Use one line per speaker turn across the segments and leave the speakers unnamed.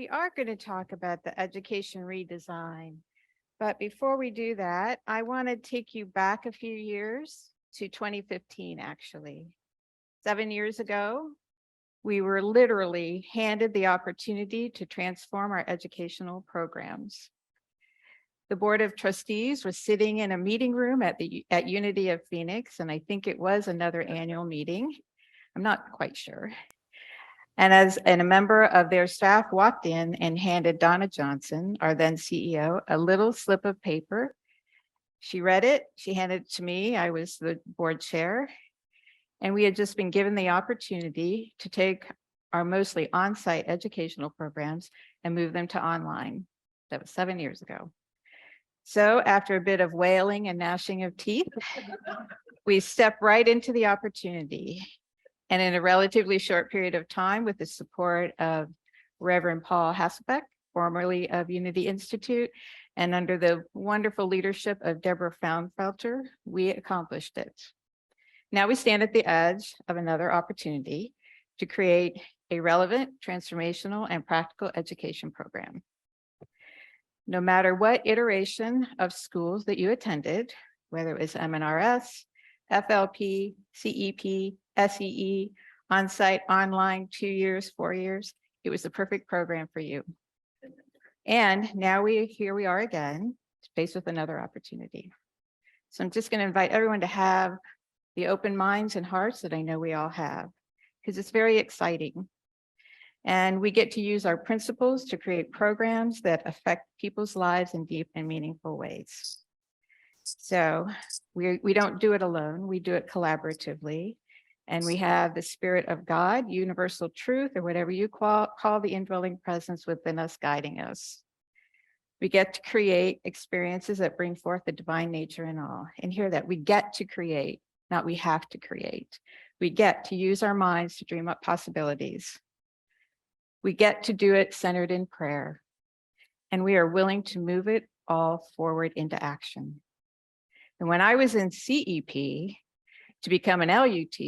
We are going to talk about the education redesign. But before we do that, I want to take you back a few years to 2015, actually. 7 years ago, we were literally handed the opportunity to transform our educational programs. The Board of Trustees was sitting in a meeting room at Unity of Phoenix, and I think it was another annual meeting. I'm not quite sure. And a member of their staff walked in and handed Donna Johnson, our then CEO, a little slip of paper. She read it, she handed it to me. I was the board chair. And we had just been given the opportunity to take our mostly on-site educational programs and move them to online. That was 7 years ago. So after a bit of wailing and gnashing of teeth, we stepped right into the opportunity. And in a relatively short period of time, with the support of Reverend Paul Hasselbeck, formerly of Unity Institute, and under the wonderful leadership of Deborah Fraunfelter, we accomplished it. Now we stand at the edge of another opportunity to create a relevant, transformational, and practical education program. No matter what iteration of schools that you attended, whether it was MNRS, FLP, CEP, SEE, on-site, online, 2 years, 4 years, it was the perfect program for you. And now here we are again, faced with another opportunity. So I'm just going to invite everyone to have the open minds and hearts that I know we all have, because it's very exciting. And we get to use our principles to create programs that affect people's lives in deep and meaningful ways. So we don't do it alone, we do it collaboratively. And we have the Spirit of God, universal truth, or whatever you call the indwelling presence within us, guiding us. We get to create experiences that bring forth the divine nature in all. And hear that we get to create, not we have to create. We get to use our minds to dream up possibilities. We get to do it centered in prayer. And we are willing to move it all forward into action. And when I was in CEP, to become an LUT,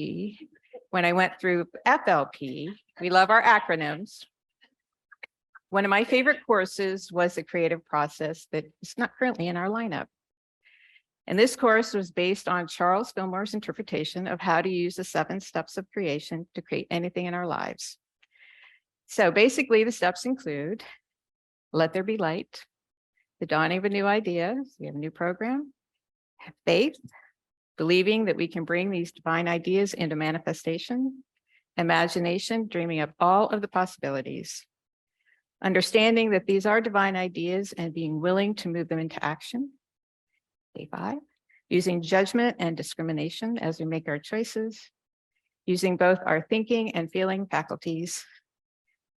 when I went through FLP, we love our acronyms. One of my favorite courses was the creative process that is not currently in our lineup. And this course was based on Charles Fillmore's interpretation of how to use the 7 steps of creation to create anything in our lives. So basically the steps include, let there be light, the dawning of a new idea, so we have a new program, have faith, believing that we can bring these divine ideas into manifestation, imagination, dreaming up all of the possibilities, understanding that these are divine ideas and being willing to move them into action. Day 5, using judgment and discrimination as we make our choices, using both our thinking and feeling faculties,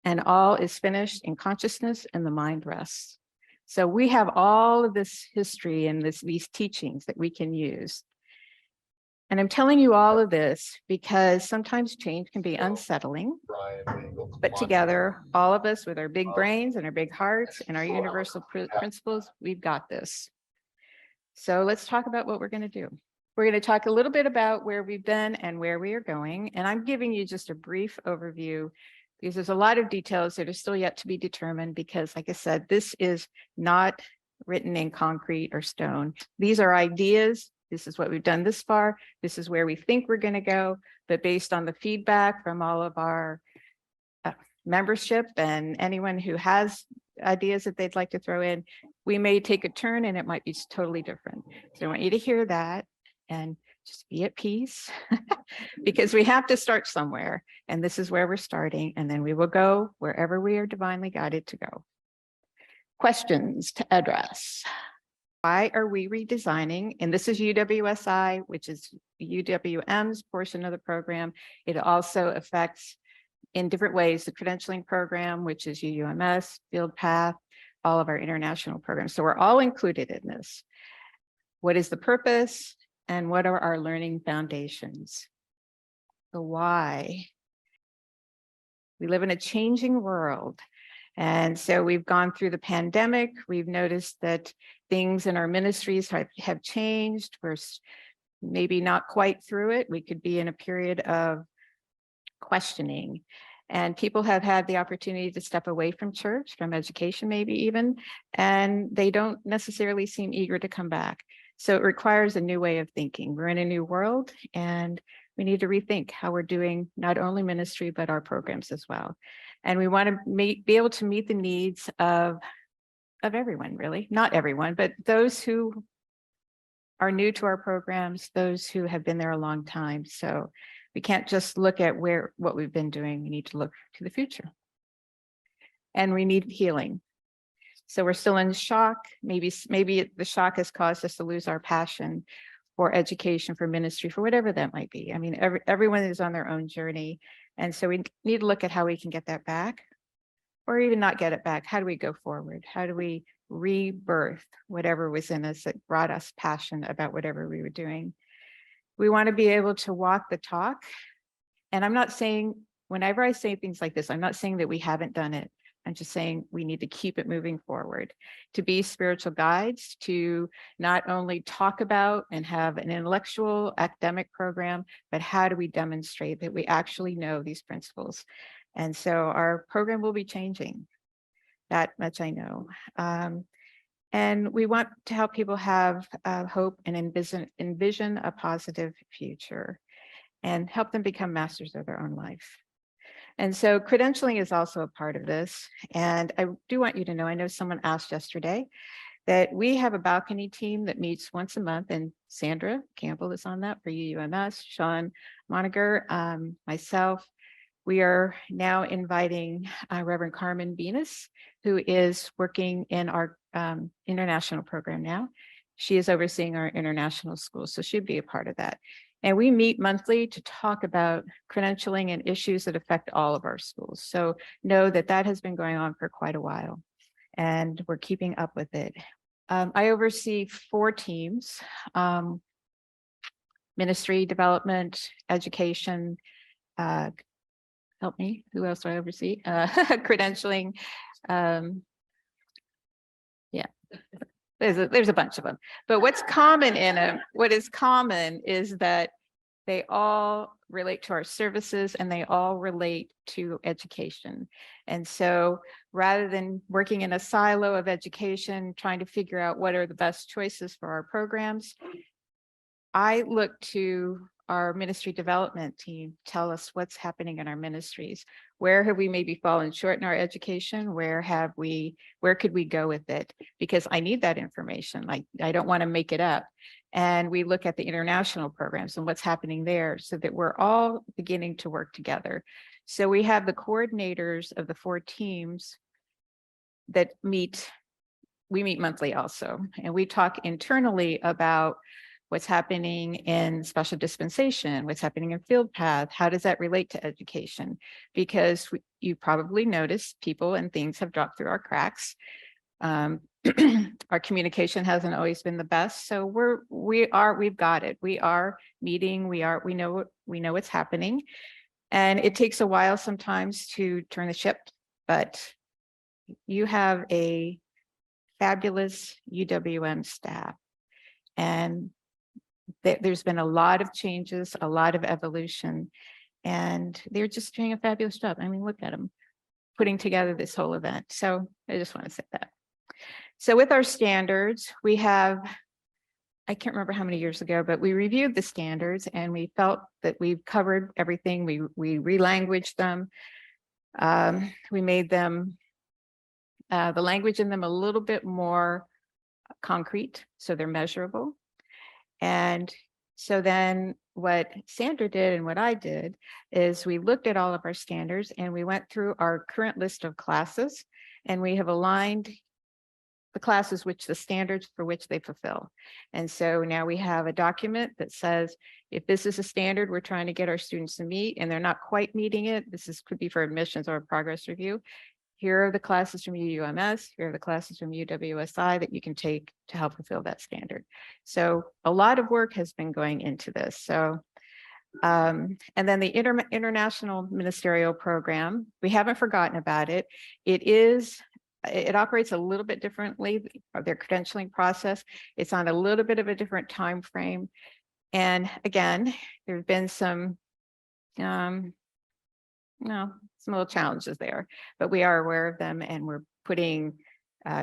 and all is finished in consciousness and the mind rests. So we have all of this history and these teachings that we can use. And I'm telling you all of this because sometimes change can be unsettling, but together, all of us with our big brains and our big hearts and our universal principles, we've got this. So let's talk about what we're going to do. We're going to talk a little bit about where we've been and where we are going. And I'm giving you just a brief overview because there's a lot of details that are still yet to be determined because, like I said, this is not written in concrete or stone. These are ideas. This is what we've done this far. This is where we think we're going to go. But based on the feedback from all of our membership and anyone who has ideas that they'd like to throw in, we may take a turn and it might be totally different. So I want you to hear that and just be at peace because we have to start somewhere. And this is where we're starting. And then we will go wherever we are divinely guided to go. Questions to address. Why are we redesigning? And this is UWSI, which is UWM's portion of the program. It also affects in different ways the credentialing program, which is UUMS, Field Path, all of our international programs. So we're all included in this. What is the purpose and what are our learning foundations? The why. We live in a changing world. And so we've gone through the pandemic. We've noticed that things in our ministries have changed. We're maybe not quite through it. We could be in a period of questioning. And people have had the opportunity to step away from church, from education, maybe even, and they don't necessarily seem eager to come back. So it requires a new way of thinking. We're in a new world, and we need to rethink how we're doing not only ministry, but our programs as well. And we want to be able to meet the needs of everyone, really, not everyone, but those who are new to our programs, those who have been there a long time. So we can't just look at what we've been doing. We need to look to the future. And we need healing. So we're still in shock. Maybe the shock has caused us to lose our passion for education, for ministry, for whatever that might be. I mean, everyone is on their own journey. And so we need to look at how we can get that back, or even not get it back. How do we go forward? How do we rebirth whatever was in us that brought us passion about whatever we were doing? We want to be able to walk the talk. And I'm not saying, whenever I say things like this, I'm not saying that we haven't done it. I'm just saying we need to keep it moving forward, to be spiritual guides, to not only talk about and have an intellectual academic program, but how do we demonstrate that we actually know these principles? And so our program will be changing. That much I know. And we want to help people have hope and envision a positive future and help them become masters of their own life. And so credentialing is also a part of this. And I do want you to know, I know someone asked yesterday that we have a balcony team that meets once a month, and Sandra Campbell is on that for UUMS, Sean Moniger, myself. We are now inviting Reverend Carmen Venus, who is working in our international program now. She is overseeing our international schools, so she'd be a part of that. And we meet monthly to talk about credentialing and issues that affect all of our schools. So know that that has been going on for quite a while, and we're keeping up with it. I oversee 4 teams: ministry, development, education, help me, who else do I oversee? Credentialing. Yeah, there's a bunch of them. But what's common in them, what is common is that they all relate to our services and they all relate to education. And so rather than working in a silo of education, trying to figure out what are the best choices for our programs, I look to our ministry development team tell us what's happening in our ministries. Where have we maybe fallen short in our education? Where could we go with it? Because I need that information. Like, I don't want to make it up. And we look at the international programs and what's happening there so that we're all beginning to work together. So we have the coordinators of the 4 teams that meet. We meet monthly also, and we talk internally about what's happening in special dispensation, what's happening in field path, how does that relate to education? Because you probably noticed people and things have dropped through our cracks. Our communication hasn't always been the best. So we've got it. We are meeting, we know what's happening. And it takes a while sometimes to turn the ship, but you have a fabulous UWM staff. And there's been a lot of changes, a lot of evolution, and they're just doing a fabulous job. I mean, look at them putting together this whole event. So I just want to say that. So with our standards, we have, I can't remember how many years ago, but we reviewed the standards and we felt that we've covered everything. We relanguaged them. We made them, the language in them a little bit more concrete, so they're measurable. And so then what Sandra did and what I did is we looked at all of our standards and we went through our current list of classes, and we have aligned the classes which the standards for which they fulfill. And so now we have a document that says, if this is a standard we're trying to get our students to meet and they're not quite meeting it, could be for admissions or a progress review. Here are the classes from UUMS, here are the classes from UWSI that you can take to help fulfill that standard. So a lot of work has been going into this. So, and then the international ministerial program, we haven't forgotten about it. It operates a little bit differently, their credentialing process. It's on a little bit of a different time frame. And again, there's been some some little challenges there, but we are aware of them, and we're putting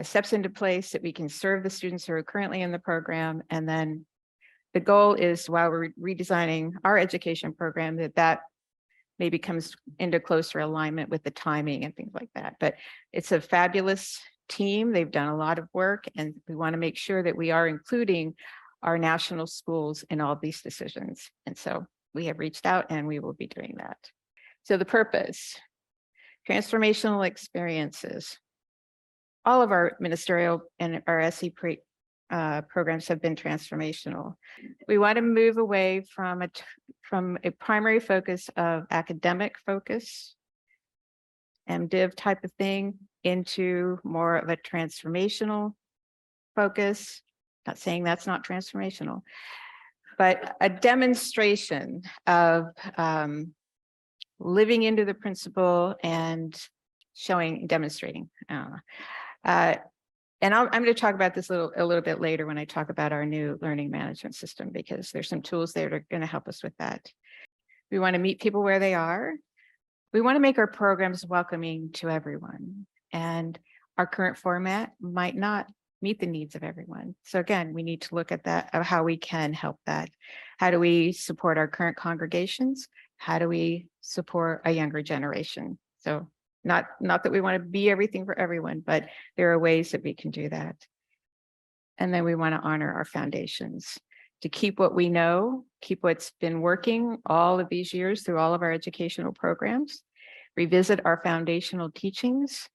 steps into place that we can serve the students who are currently in the program. And then the goal is, while we're redesigning our education program, that maybe comes into closer alignment with the timing and things like that. But it's a fabulous team. They've done a lot of work, and we want to make sure that we are including our national schools in all these decisions. And so we have reached out, and we will be doing that. So the purpose, transformational experiences. All of our ministerial and our SE programs have been transformational. We want to move away from a primary focus of academic focus, MDiv type of thing, into more of a transformational focus. Not saying that's not transformational, but a demonstration of living into the principle and demonstrating. And I'm going to talk about this a little bit later when I talk about our new learning management system, because there's some tools there that are going to help us with that. We want to meet people where they are. We want to make our programs welcoming to everyone. And our current format might not meet the needs of everyone. So again, we need to look at that, of how we can help that. How do we support our current congregations? How do we support a younger generation? So not that we want to be everything for everyone, but there are ways that we can do that. And then we want to honor our foundations, to keep what we know, keep what's been working all of these years through all of our educational programs, revisit our foundational teachings,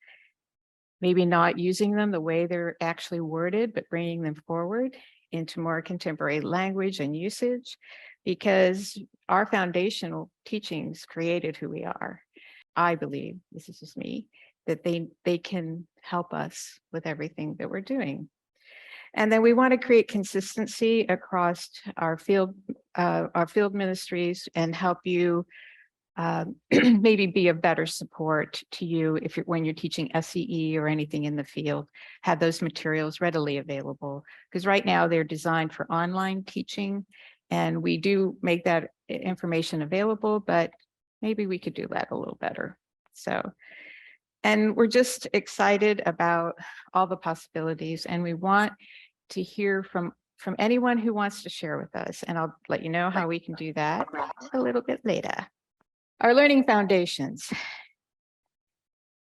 maybe not using them the way they're actually worded, but bringing them forward into more contemporary language and usage, because our foundational teachings created who we are. I believe, this is just me, that they can help us with everything that we're doing. And then we want to create consistency across our field ministries, and help you maybe be of better support to you when you're teaching SEE or anything in the field. Have those materials readily available, because right now they're designed for online teaching, and we do make that information available, but maybe we could do that a little better. So, and we're just excited about all the possibilities, and we want to hear from anyone who wants to share with us, and I'll let you know how we can do that a little bit later. Our learning foundations.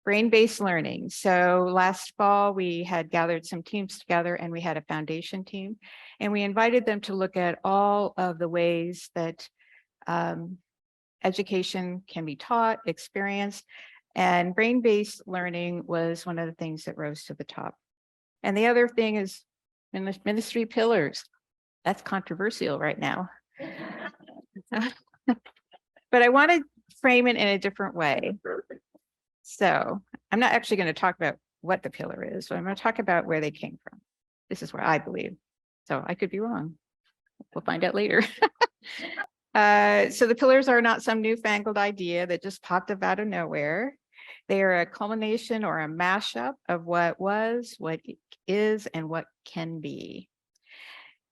Brain-based learning. So last fall, we had gathered some teams together, and we had a foundation team, and we invited them to look at all of the ways that education can be taught, experienced, and brain-based learning was one of the things that rose to the top. And the other thing is ministry pillars. That's controversial right now. But I want to frame it in a different way. So I'm not actually going to talk about what the pillar is, but I'm going to talk about where they came from. This is where I believe. So I could be wrong. We'll find out later. So the pillars are not some newfangled idea that just popped up out of nowhere. They are a culmination or a mashup of what was, what is, and what can be.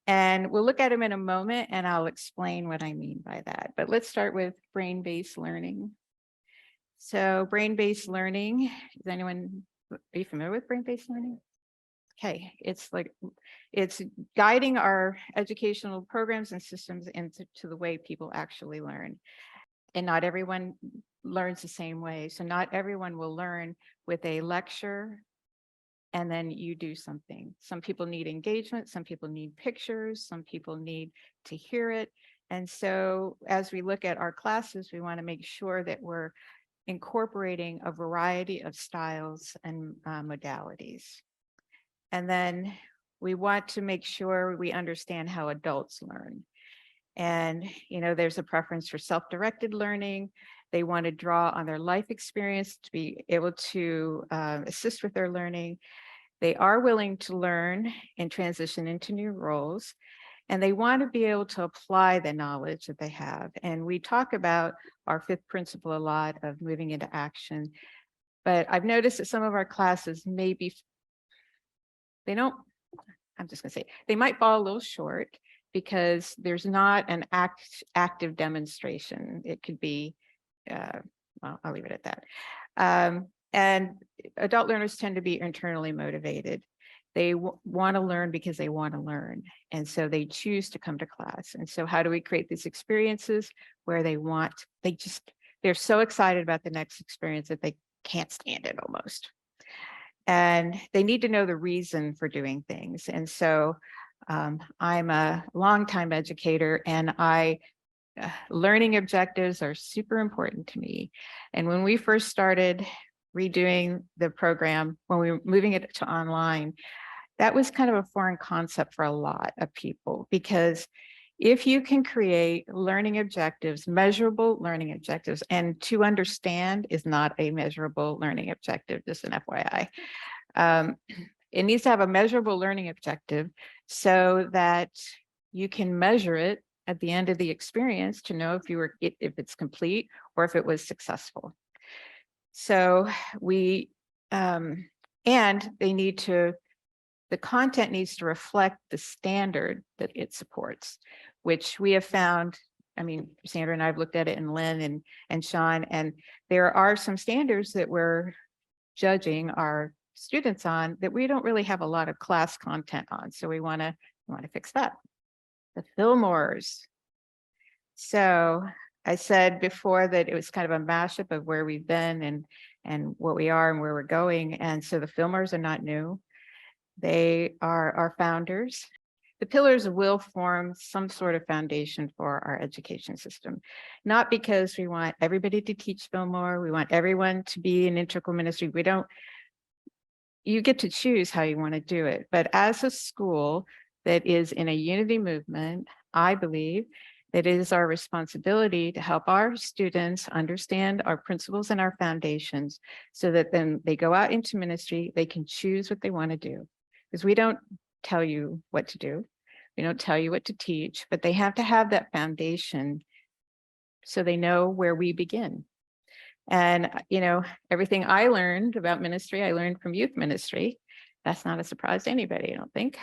And we'll look at them in a moment, and I'll explain what I mean by that. But let's start with brain-based learning. So brain-based learning, are you familiar with brain-based learning? Okay, it's guiding our educational programs and systems into the way people actually learn. And not everyone learns the same way. So not everyone will learn with a lecture and then you do something. Some people need engagement, some people need pictures, some people need to hear it. And so as we look at our classes, we want to make sure that we're incorporating a variety of styles and modalities. And then we want to make sure we understand how adults learn. And, there's a preference for self-directed learning. They want to draw on their life experience to be able to assist with their learning. They are willing to learn and transition into new roles. And they want to be able to apply the knowledge that they have. And we talk about our fifth principle a lot of moving into action. But I've noticed that some of our classes they might fall a little short because there's not an active demonstration. It could be well, I'll leave it at that. And adult learners tend to be internally motivated. They want to learn because they want to learn. And so they choose to come to class. And so how do we create these experiences where they're so excited about the next experience that they can't stand it almost. And they need to know the reason for doing things. And so I'm a longtime educator, and learning objectives are super important to me. And when we first started redoing the program, when we were moving it to online, that was kind of a foreign concept for a lot of people, because if you can create learning objectives, measurable learning objectives, and to understand is not a measurable learning objective, just an FYI. It needs to have a measurable learning objective so that you can measure it at the end of the experience to know if it's complete or if it was successful. So the content needs to reflect the standard that it supports, which we have found. I mean, Sandra and I have looked at it, and Lynn and Sean, and there are some standards that we're judging our students on that we don't really have a lot of class content on. So we want to fix that. The Fillmores. So I said before that it was kind of a mashup of where we've been and what we are and where we're going. And so the Fillmores are not new. They are our founders. The pillars will form some sort of foundation for our education system, not because we want everybody to teach Fillmore. We want everyone to be an integral ministry. You get to choose how you want to do it. But as a school that is in a unity movement, I believe that it is our responsibility to help our students understand our principles and our foundations so that then they go out into ministry, they can choose what they want to do. Because we don't tell you what to do. We don't tell you what to teach, but they have to have that foundation so they know where we begin. And, everything I learned about ministry, I learned from youth ministry. That's not a surprise to anybody, I don't think.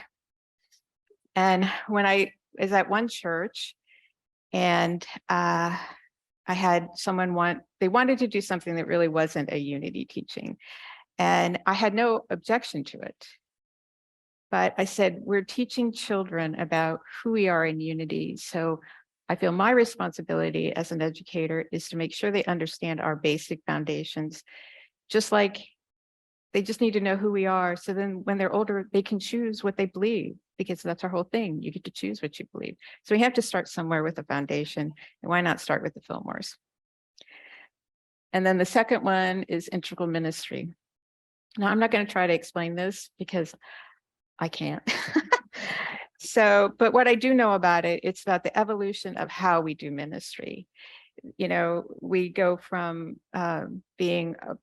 And when I was at one church, and I had someone they wanted to do something that really wasn't a unity teaching. And I had no objection to it. But I said, we're teaching children about who we are in unity. So I feel my responsibility as an educator is to make sure they understand our basic foundations, just like they just need to know who we are. So then when they're older, they can choose what they believe, because that's our whole thing. You get to choose what you believe. So we have to start somewhere with a foundation. And why not start with the Fillmores? And then the second one is integral ministry. Now, I'm not going to try to explain this because I can't. But what I do know about it, it's about the evolution of how we do ministry. We go from being a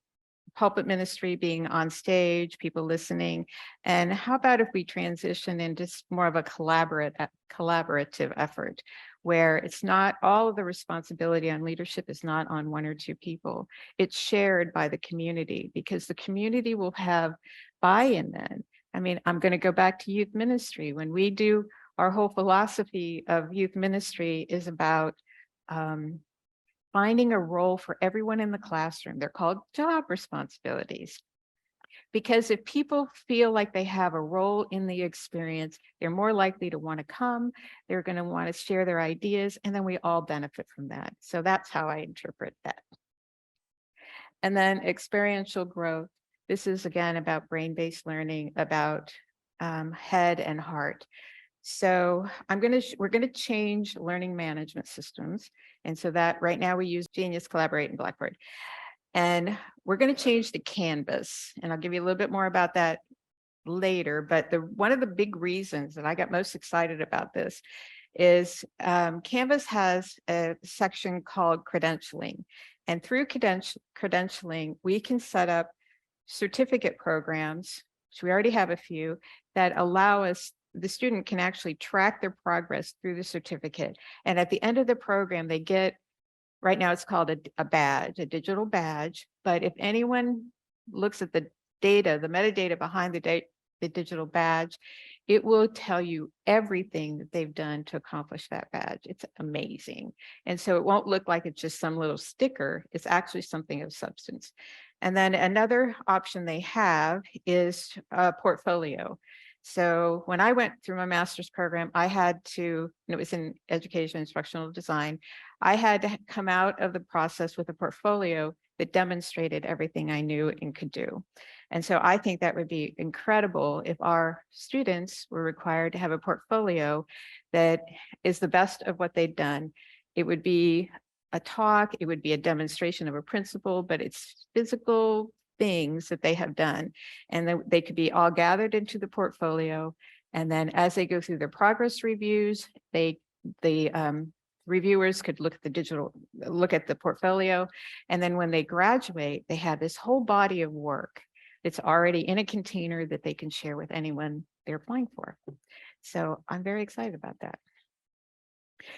pulpit ministry, being on stage, people listening. And how about if we transition into more of a collaborative effort, where it's not all of the responsibility on leadership is not on one or two people. It's shared by the community, because the community will have buy-in then. I mean, I'm going to go back to youth ministry. When we do, our whole philosophy of youth ministry is about finding a role for everyone in the classroom. They're called job responsibilities. Because if people feel like they have a role in the experience, they're more likely to want to come, they're going to want to share their ideas, and then we all benefit from that. So that's how I interpret that. And then experiential growth. This is again about brain-based learning, about head and heart. So we're going to change learning management systems. And so that right now we use Genius, Collaborate, and Blackboard. And we're going to change the Canvas. And I'll give you a little bit more about that later. But one of the big reasons that I got most excited about this is Canvas has a section called credentialing. And through credentialing, we can set up certificate programs, which we already have a few, that allow us, the student can actually track their progress through the certificate. And at the end of the program, they get, right now it's called a badge, a digital badge. But if anyone looks at the data, the metadata behind the the digital badge, it will tell you everything that they've done to accomplish that badge. It's amazing. And so it won't look like it's just some little sticker. It's actually something of substance. And then another option they have is a portfolio. So when I went through my master's program, I had to, and it was in education instructional design, I had to come out of the process with a portfolio that demonstrated everything I knew and could do. And so I think that would be incredible if our students were required to have a portfolio that is the best of what they've done. It would be a talk, it would be a demonstration of a principle, but it's physical things that they have done. And then they could be all gathered into the portfolio. And then as they go through their progress reviews, the reviewers could look at the portfolio. And then when they graduate, they have this whole body of work. It's already in a container that they can share with anyone they're applying for. So I'm very excited about that.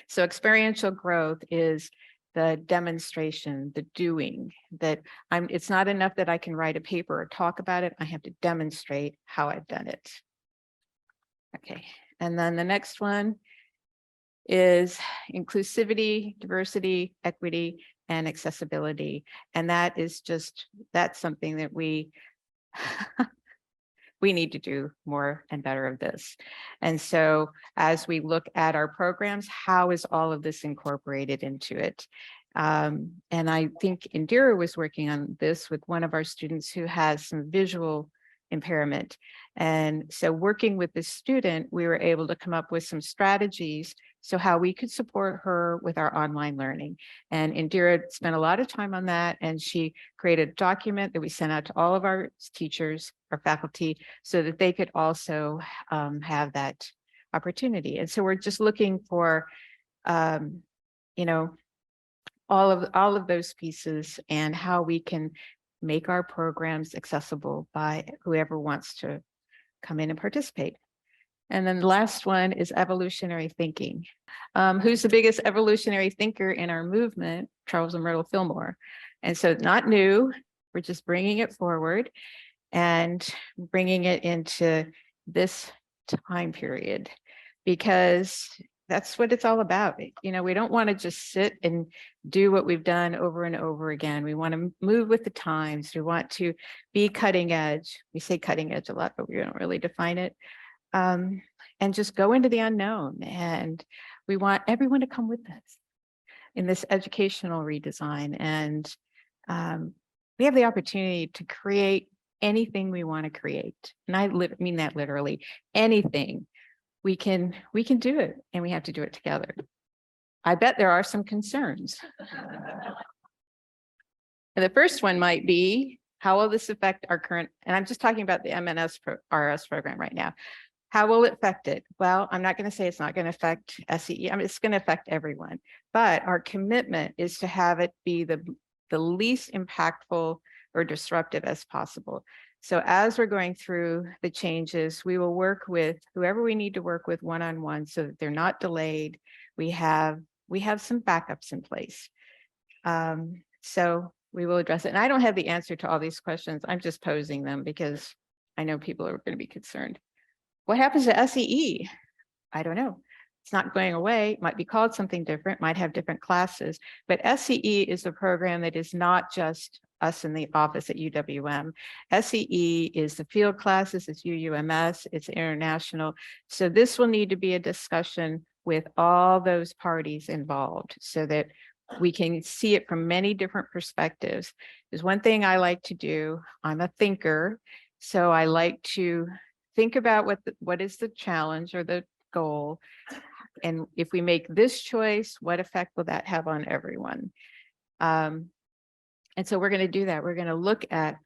So experiential growth is the demonstration, the doing, that it's not enough that I can write a paper or talk about it. I have to demonstrate how I've done it. Okay, and then the next one is inclusivity, diversity, equity, and accessibility. And that's something that we need to do more and better of this. And so as we look at our programs, how is all of this incorporated into it? And I think Indira was working on this with one of our students who has some visual impairment. And so working with this student, we were able to come up with some strategies so how we could support her with our online learning. And Indira spent a lot of time on that, and she created a document that we sent out to all of our teachers, our faculty, so that they could also have that opportunity. And so we're just looking for, all of those pieces and how we can make our programs accessible by whoever wants to come in and participate. And then the last one is evolutionary thinking. Who's the biggest evolutionary thinker in our movement? Charles and Myrtle Fillmore. And so not new, we're just bringing it forward and bringing it into this time period, because that's what it's all about. We don't want to just sit and do what we've done over and over again. We want to move with the times. We want to be cutting edge. We say cutting edge a lot, but we don't really define it. And just go into the unknown. And we want everyone to come with us in this educational redesign. And we have the opportunity to create anything we want to create. And I mean that literally, anything. We can do it, and we have to do it together. I bet there are some concerns. And the first one might be, how will this affect our current, and I'm just talking about the RS program right now. How will it affect it? Well, I'm not going to say it's not going to affect SEE. It's going to affect everyone, but our commitment is to have it be the least impactful or disruptive as possible. So as we're going through the changes, we will work with whoever we need to work with one-on-one so that they're not delayed. We have some backups in place. So we will address it. And I don't have the answer to all these questions. I'm just posing them because I know people are going to be concerned. What happens to SEE? I don't know. It's not going away. It might be called something different, might have different classes, but SEE is a program that is not just us in the office at UWM. SEE is the field classes, it's UUMS, it's international. So this will need to be a discussion with all those parties involved so that we can see it from many different perspectives. There's one thing I like to do. I'm a thinker, so I like to think about what is the challenge or the goal. And if we make this choice, what effect will that have on everyone? And so we're going to do that. We're going to look at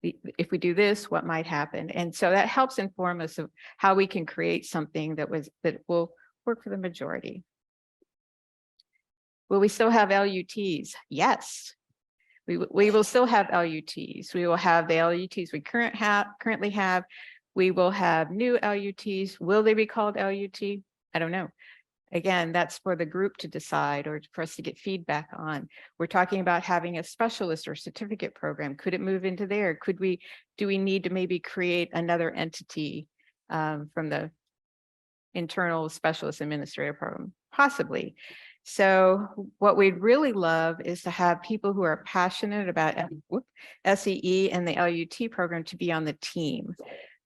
if we do this, what might happen. And so that helps inform us of how we can create something that will work for the majority. Will we still have LUTs? Yes. We will still have LUTs. We will have the LUTs we currently have. We will have new LUTs. Will they be called LUT? I don't know. again, that's for the group to decide or for us to get feedback on. We're talking about having a specialist or certificate program. Could it move into there? Do we need to maybe create another entity from the internal specialist administrator program? Possibly. So what we'd really love is to have people who are passionate about SEE and the LUT program to be on the team,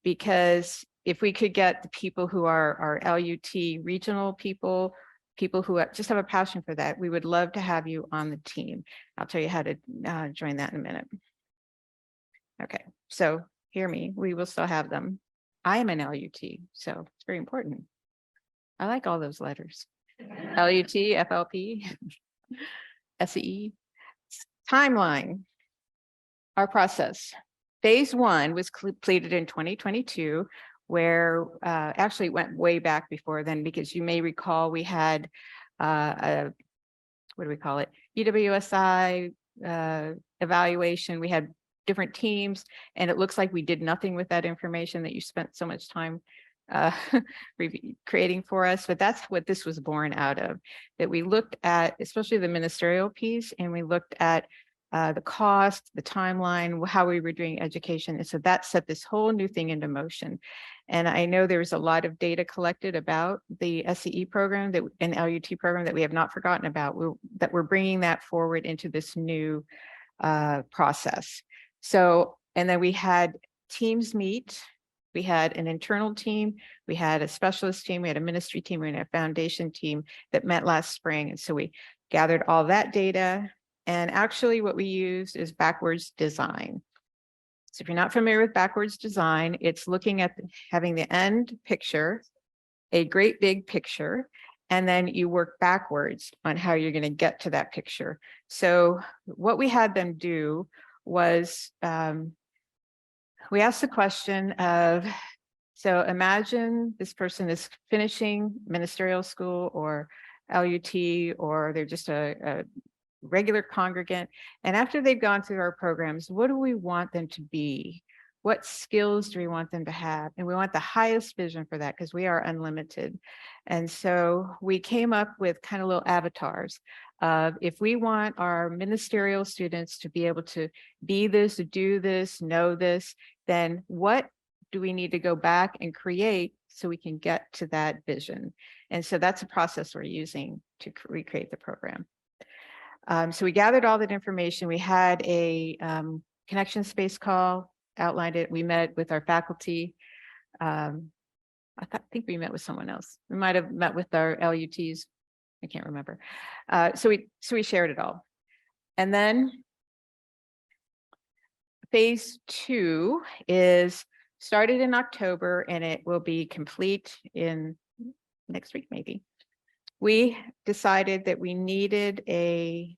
because if we could get the people who are our LUT regional people who just have a passion for that, we would love to have you on the team. I'll tell you how to join that in a minute. Okay, so hear me, we will still have them. I am an LUT, so it's very important. I like all those letters. LUT, FLP, SEE. Timeline. Our process. Phase 1 was completed in 2022, where actually it went way back before then, because you may recall we had what do we call it? UWSI evaluation. We had different teams, and it looks like we did nothing with that information that you spent so much time creating for us. But that's what this was born out of, that we looked at, especially the ministerial piece, and we looked at the cost, the timeline, how we were doing education. And so that set this whole new thing into motion. And I know there's a lot of data collected about the SEE program and LUT program that we have not forgotten about, that we're bringing that forward into this new process. So, and then we had teams meet. We had an internal team, we had a specialist team, we had a ministry team, we had a foundation team that met last spring. And so we gathered all that data. And actually what we used is backwards design. So if you're not familiar with backwards design, it's looking at having the end picture, a great big picture, and then you work backwards on how you're going to get to that picture. So what we had them do was we asked the question of, so imagine this person is finishing ministerial school or LUT, or they're just a regular congregant. And after they've gone through our programs, what do we want them to be? What skills do we want them to have? And we want the highest vision for that, because we are unlimited. And so we came up with kind of little avatars of, if we want our ministerial students to be able to be this, do this, know this, then what do we need to go back and create so we can get to that vision? And so that's a process we're using to recreate the program. So we gathered all that information. We had a connection space call, outlined it. We met with our faculty. I think we met with someone else. We might have met with our LUTs. I can't remember. So we shared it all. And then phase 2 is started in October, and it will be complete in next week, maybe. We decided that we needed a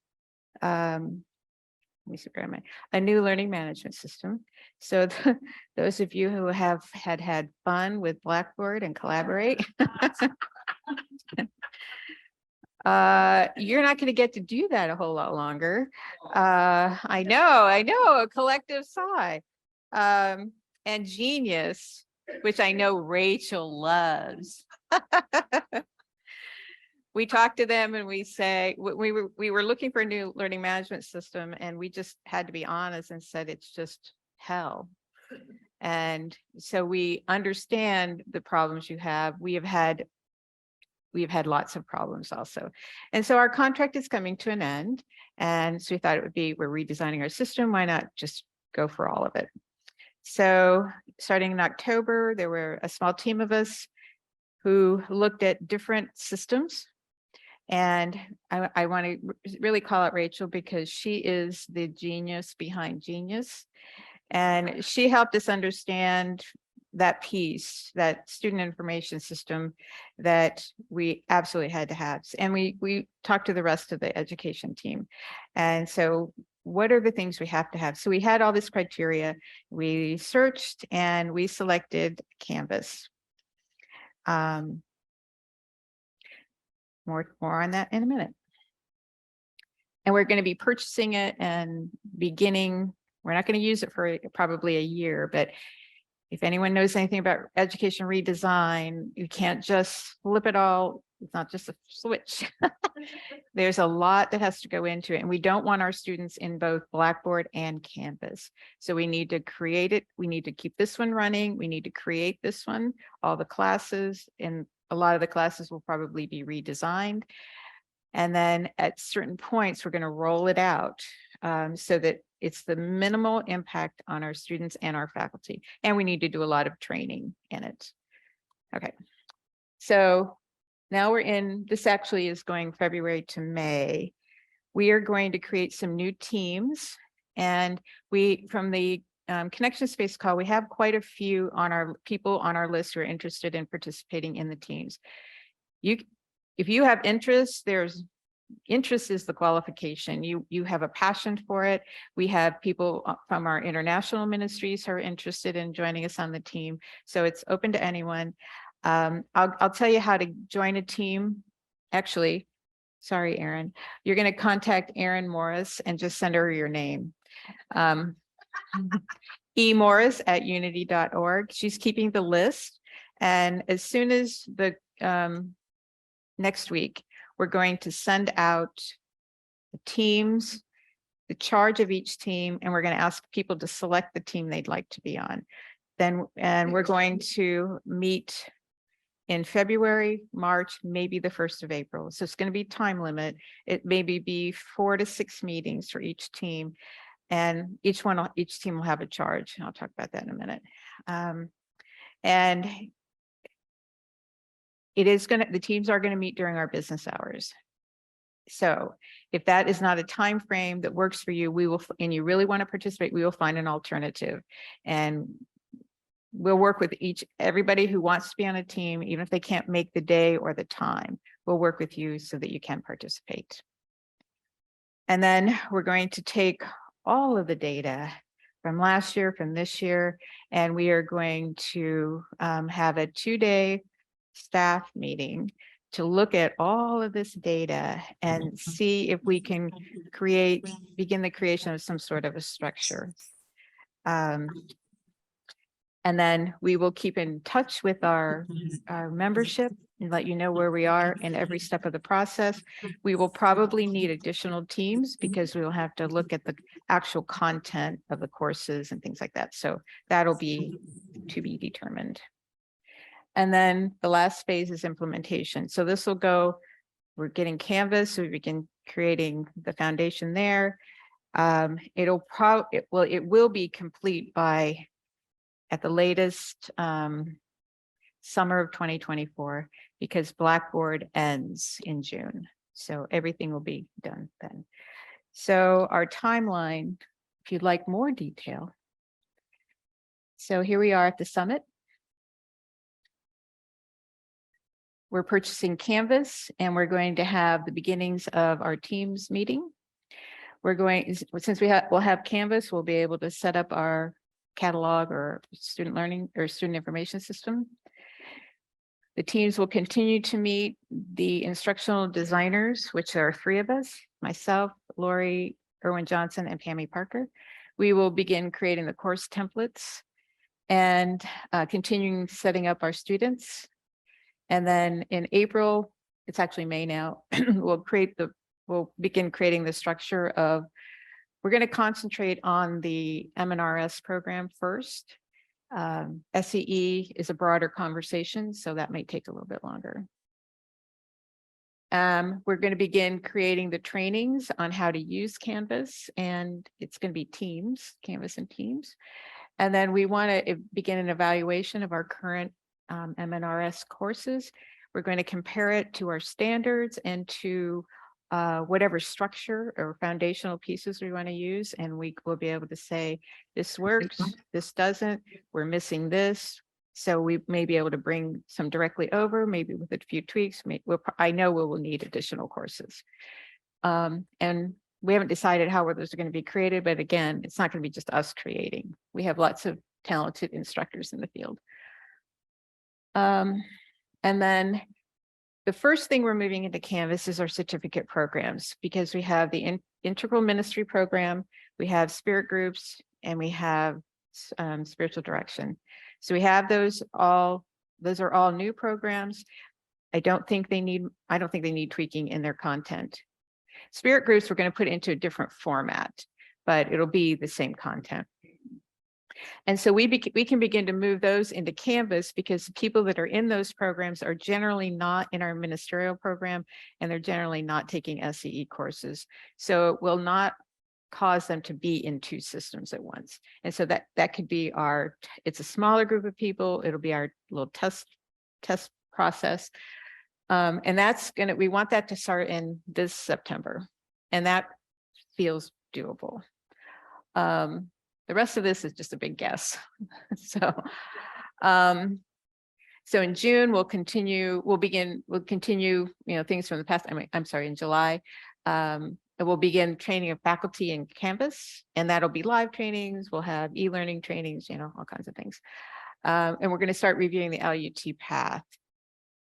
new learning management system. So those of you who have had fun with Blackboard and Collaborate, you're not going to get to do that a whole lot longer. I know, a collective sigh. And Genius, which I know Rachel loves. We talked to them and we say, we were looking for a new learning management system, and we just had to be honest and said, it's just hell. And so we understand the problems you have. We've had lots of problems also. And so our contract is coming to an end. And so we thought it would be, we're redesigning our system. Why not just go for all of it? So starting in October, there were a small team of us who looked at different systems. And I want to really call out Rachel, because she is the genius behind Genius. And she helped us understand that piece, that student information system that we absolutely had to have. And we talked to the rest of the education team. And so what are the things we have to have? So we had all this criteria. We searched and we selected Canvas. More on that in a minute. And we're going to be purchasing it and beginning, we're not going to use it for probably a year, but if anyone knows anything about education redesign, you can't just flip it all It's not just a switch. There's a lot that has to go into it, and we don't want our students in both Blackboard and Canvas. So we need to create it. We need to keep this one running. We need to create this one, all the classes, and a lot of the classes will probably be redesigned. And then at certain points, we're going to roll it out so that it's the minimal impact on our students and our faculty. And we need to do a lot of training in it. Okay. So now we're in, this actually is going February to May. We are going to create some new teams, and we, from the connection space call, we have quite a few on our people on our list who are interested in participating in the teams. If you have interest, interest is the qualification. You have a passion for it. We have people from our international ministries who are interested in joining us on the team. So it's open to anyone. I'll tell you how to join a team. Actually, sorry, Erin, you're going to contact Erin Morris and just send her your name. emorris@unity.org. She's keeping the list. And as soon as the next week, we're going to send out the teams, the charge of each team, and we're going to ask people to select the team they'd like to be on. And we're going to meet in February, March, maybe the 1st of April. So it's going to be time limit. It maybe be 4 to 6 meetings for each team, and each team will have a charge. I'll talk about that in a minute. And the teams are going to meet during our business hours. So if that is not a time frame that works for you, and you really want to participate, we will find an alternative. And we'll work with everybody who wants to be on a team, even if they can't make the day or the time. We'll work with you so that you can participate. And then we're going to take all of the data from last year, from this year, and we are going to have a 2-day staff meeting to look at all of this data and see if we can begin the creation of some sort of a structure. And then we will keep in touch with our membership and let you know where we are in every step of the process. We will probably need additional teams because we will have to look at the actual content of the courses and things like that. So that'll be to be determined. And then the last phase is implementation. So this will go, we're getting Canvas, so we begin creating the foundation there. It will be complete by, at the latest, summer of 2024, because Blackboard ends in June. So everything will be done then. So our timeline, if you'd like more detail. So here we are at the summit. We're purchasing Canvas, and we're going to have the beginnings of our teams meeting. Since we'll have Canvas, we'll be able to set up our catalog or student learning or student information system. The teams will continue to meet. The instructional designers, which are 3 of us, myself, Lori, Erwin Johnson, and Pammy Parker. We will begin creating the course templates and continuing setting up our students. And then in April, it's actually May now, we'll begin creating the structure of, we're going to concentrate on the M&RS program first. SEE is a broader conversation, so that may take a little bit longer. We're going to begin creating the trainings on how to use Canvas, and it's going to be teams, Canvas and teams. And then we want to begin an evaluation of our current M&RS courses. We're going to compare it to our standards and to whatever structure or foundational pieces we want to use, and we will be able to say, this works, this doesn't, we're missing this. So we may be able to bring some directly over, maybe with a few tweaks. I know we will need additional courses. And we haven't decided how those are going to be created, but again, it's not going to be just us creating. We have lots of talented instructors in the field. And then the first thing we're moving into Canvas is our certificate programs, because we have the integral ministry program, we have spirit groups, and we have spiritual direction. So we have those are all new programs. I don't think they need tweaking in their content. Spirit groups, we're going to put into a different format, but it'll be the same content. And so we can begin to move those into Canvas, because people that are in those programs are generally not in our ministerial program, and they're generally not taking SEE courses. So it will not cause them to be in two systems at once. And so that could be it's a smaller group of people. It'll be our little test process. And we want that to start in this September. And that feels doable. The rest of this is just a big guess. So in June, we'll continue, things from the past. I'm sorry, in July, we'll begin training of faculty in Canvas, and that'll be live trainings. We'll have e-learning trainings, all kinds of things. And we're going to start reviewing the LUT path.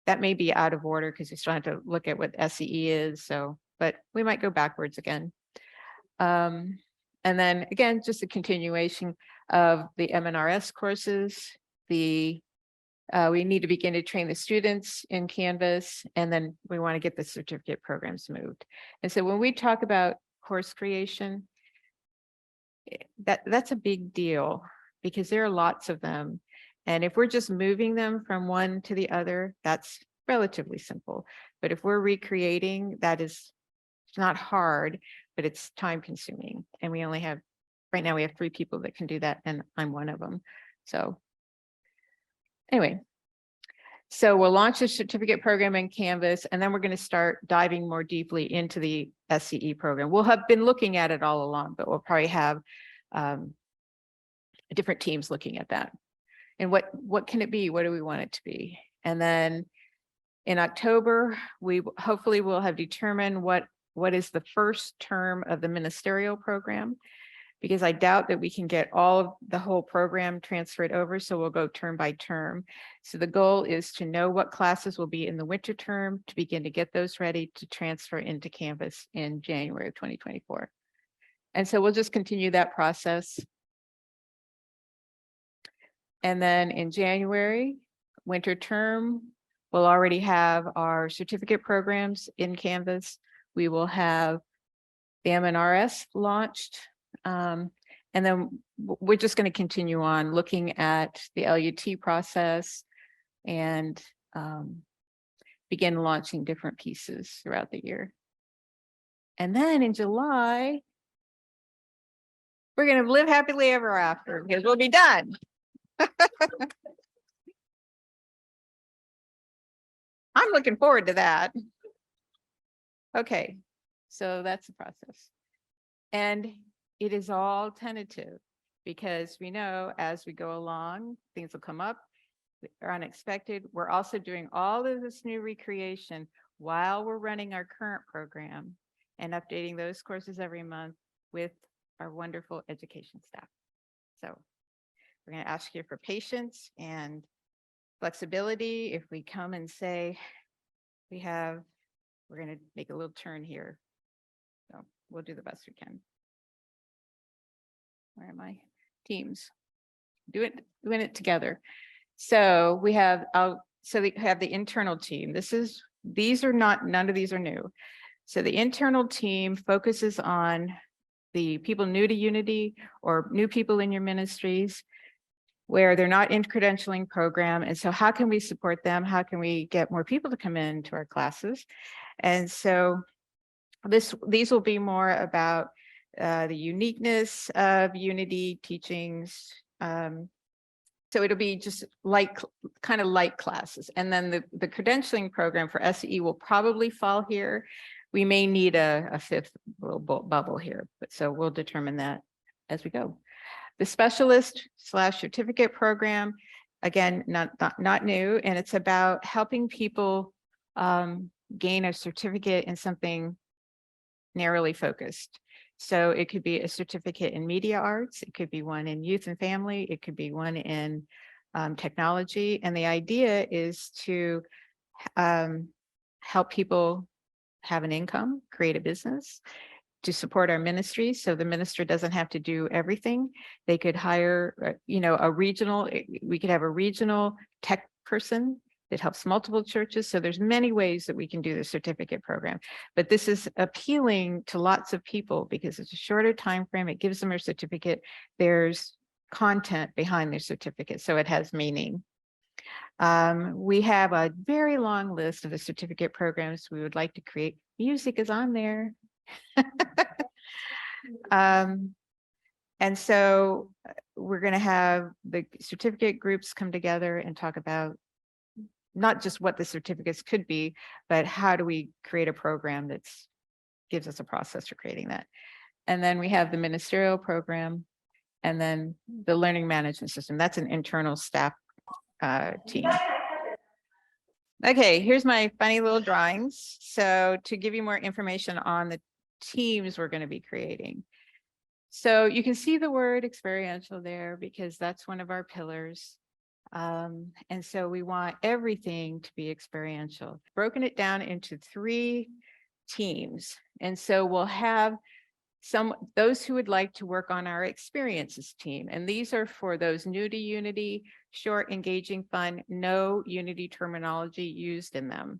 That may be out of order because we still have to look at what SEE is. But we might go backwards again. And then again, just a continuation of the MNRS courses. We need to begin to train the students in Canvas, and then we want to get the certificate programs moved. And so when we talk about course creation, that's a big deal, because there are lots of them. And if we're just moving them from one to the other, that's relatively simple. But if we're recreating, it's not hard, but it's time consuming. And right now we have 3 people that can do that, and I'm one of them. So anyway, so we'll launch a certificate program in Canvas, and then we're going to start diving more deeply into the SCE program. We'll have been looking at it all along, but we'll probably have different teams looking at that. And what can it be? What do we want it to be? And then in October, we hopefully will have determined what is the first term of the ministerial program, because I doubt that we can get the whole program transferred over. So we'll go term by term. So the goal is to know what classes will be in the winter term, to begin to get those ready to transfer into Canvas in January of 2024. And so we'll just continue that process. And then in January, winter term, we'll already have our certificate programs in Canvas. We will have the MNRS launched. And then we're just going to continue on looking at the LUT process and begin launching different pieces throughout the year. And then in July, we're going to live happily ever after, because we'll be done. I'm looking forward to that. Okay, so that's the process. And it is all tentative, because we know as we go along, things will come up, are unexpected. We're also doing all of this new recreation while we're running our current program and updating those courses every month with our wonderful education staff. So we're going to ask you for patience and flexibility. If we come and say, we're going to make a little turn here. So we'll do the best we can. Where are my teams? Doing it together. So we have the internal team. None of these are new. So the internal team focuses on the people new to Unity or new people in your ministries where they're not in credentialing program. And so how can we support them? How can we get more people to come into our classes? And so these will be more about the uniqueness of Unity teachings. So it'll be just kind of light classes. And then the credentialing program for SE will probably fall here. We may need a fifth little bubble here, but so we'll determine that as we go. The specialist/certificate program, again, not new, and it's about helping people gain a certificate in something narrowly focused. So it could be a certificate in media arts, it could be one in youth and family, it could be one in technology. And the idea is to help people have an income, create a business, to support our ministry. So the minister doesn't have to do everything. They could hire, we could have a regional tech person that helps multiple churches. So there's many ways that we can do the certificate program, but this is appealing to lots of people because it's a shorter time frame. It gives them a certificate. There's content behind their certificate, so it has meaning. We have a very long list of the certificate programs we would like to create. Music is on there. And so we're going to have the certificate groups come together and talk about not just what the certificates could be, but how do we create a program that gives us a process for creating that. And then we have the ministerial program, and then the learning management system. That's an internal staff team. Okay, here's my funny little drawings. So to give you more information on the teams we're going to be creating. So you can see the word experiential there because that's one of our pillars. And so we want everything to be experiential. Broken it down into 3 teams. And so we'll have those who would like to work on our experiences team. And these are for those new to Unity, short, engaging, fun, no Unity terminology used in them.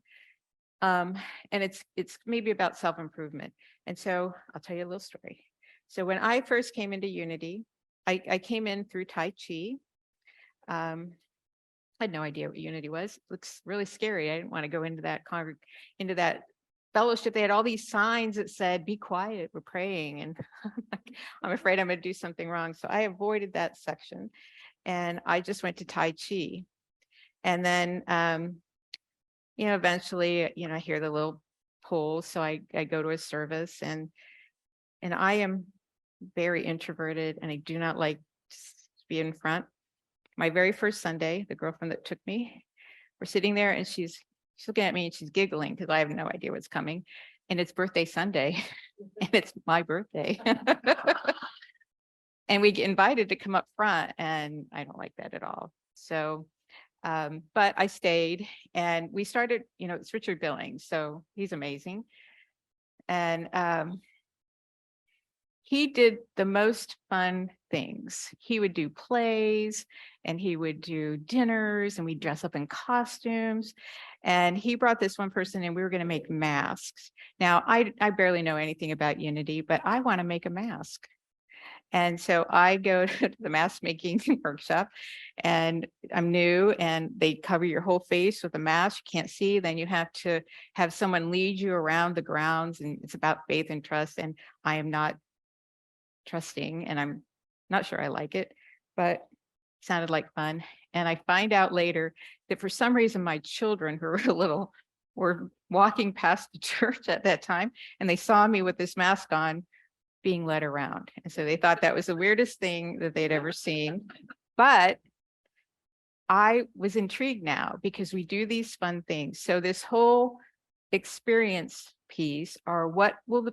And it's maybe about self-improvement. And so I'll tell you a little story. So when I first came into Unity, I came in through Tai Chi. I had no idea what Unity was. It looks really scary. I didn't want to go into that fellowship. They had all these signs that said, be quiet, we're praying. And I'm afraid I'm going to do something wrong. So I avoided that section. And I just went to Tai Chi. And then, eventually, I hear the little pull. So I go to a service, and I am very introverted, and I do not like to be in front. My very first Sunday, the girlfriend that took me, we're sitting there, and she's looking at me and she's giggling because I have no idea what's coming. And it's birthday Sunday, and it's my birthday. And we get invited to come up front, and I don't like that at all. So, but I stayed, and we started, it's Richard Billings, so he's amazing. And he did the most fun things. He would do plays, and he would do dinners, and we'd dress up in costumes. And he brought this one person, and we were going to make masks. Now, I barely know anything about Unity, but I want to make a mask. And so I go to the mask making workshop, and I'm new, and they cover your whole face with a mask. You can't see. Then you have to have someone lead you around the grounds, and it's about faith and trust. And I am not trusting, and I'm not sure I like it, but it sounded like fun. And I find out later that for some reason my children who were walking past the church at that time, and they saw me with this mask on being led around. And so they thought that was the weirdest thing that they'd ever seen. But I was intrigued now because we do these fun things. So this whole experience piece, or what will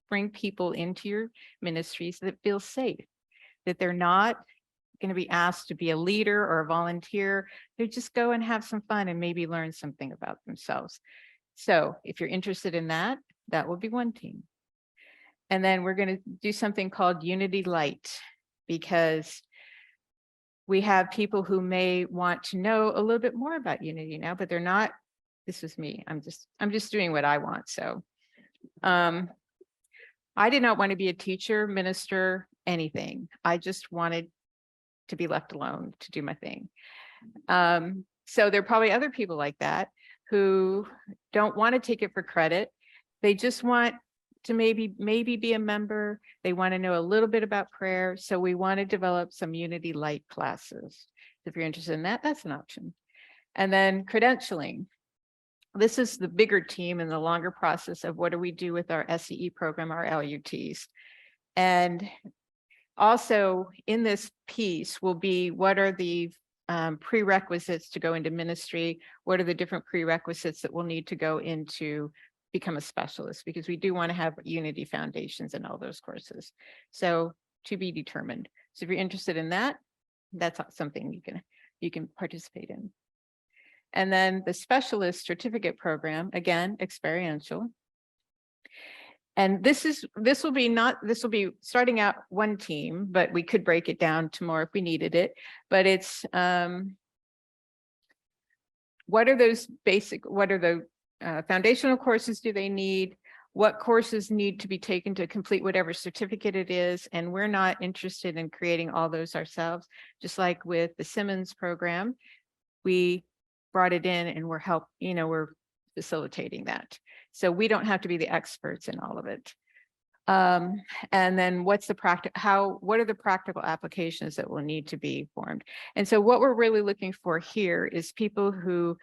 bring people into your ministries that feel safe, that they're not going to be asked to be a leader or a volunteer. They just go and have some fun and maybe learn something about themselves. So if you're interested in that, that will be one team. And then we're going to do something called Unity Light, because we have people who may want to know a little bit more about Unity now, but they're not. This is me. I'm just doing what I want. So I did not want to be a teacher, minister, anything. I just wanted to be left alone to do my thing. So there are probably other people like that who don't want to take it for credit. They just want to maybe be a member. They want to know a little bit about prayer. So we want to develop some Unity Light classes. If you're interested in that, that's an option. And then credentialing. This is the bigger team and the longer process of what do we do with our SEE program, our LUTs. And also in this piece will be what are the prerequisites to go into ministry? What are the different prerequisites that we'll need to go into become a specialist, because we do want to have Unity foundations in all those courses. So to be determined. So if you're interested in that, that's something you can participate in. And then the specialist certificate program, again, experiential. And this will be starting out one team, but we could break it down to more if we needed it. But it's what are those basic, what are the foundational courses do they need? What courses need to be taken to complete whatever certificate it is? And we're not interested in creating all those ourselves. Just like with the Simmons program, we brought it in and we're facilitating that. So we don't have to be the experts in all of it. And then what are the practical applications that will need to be formed? And so what we're really looking for here is people who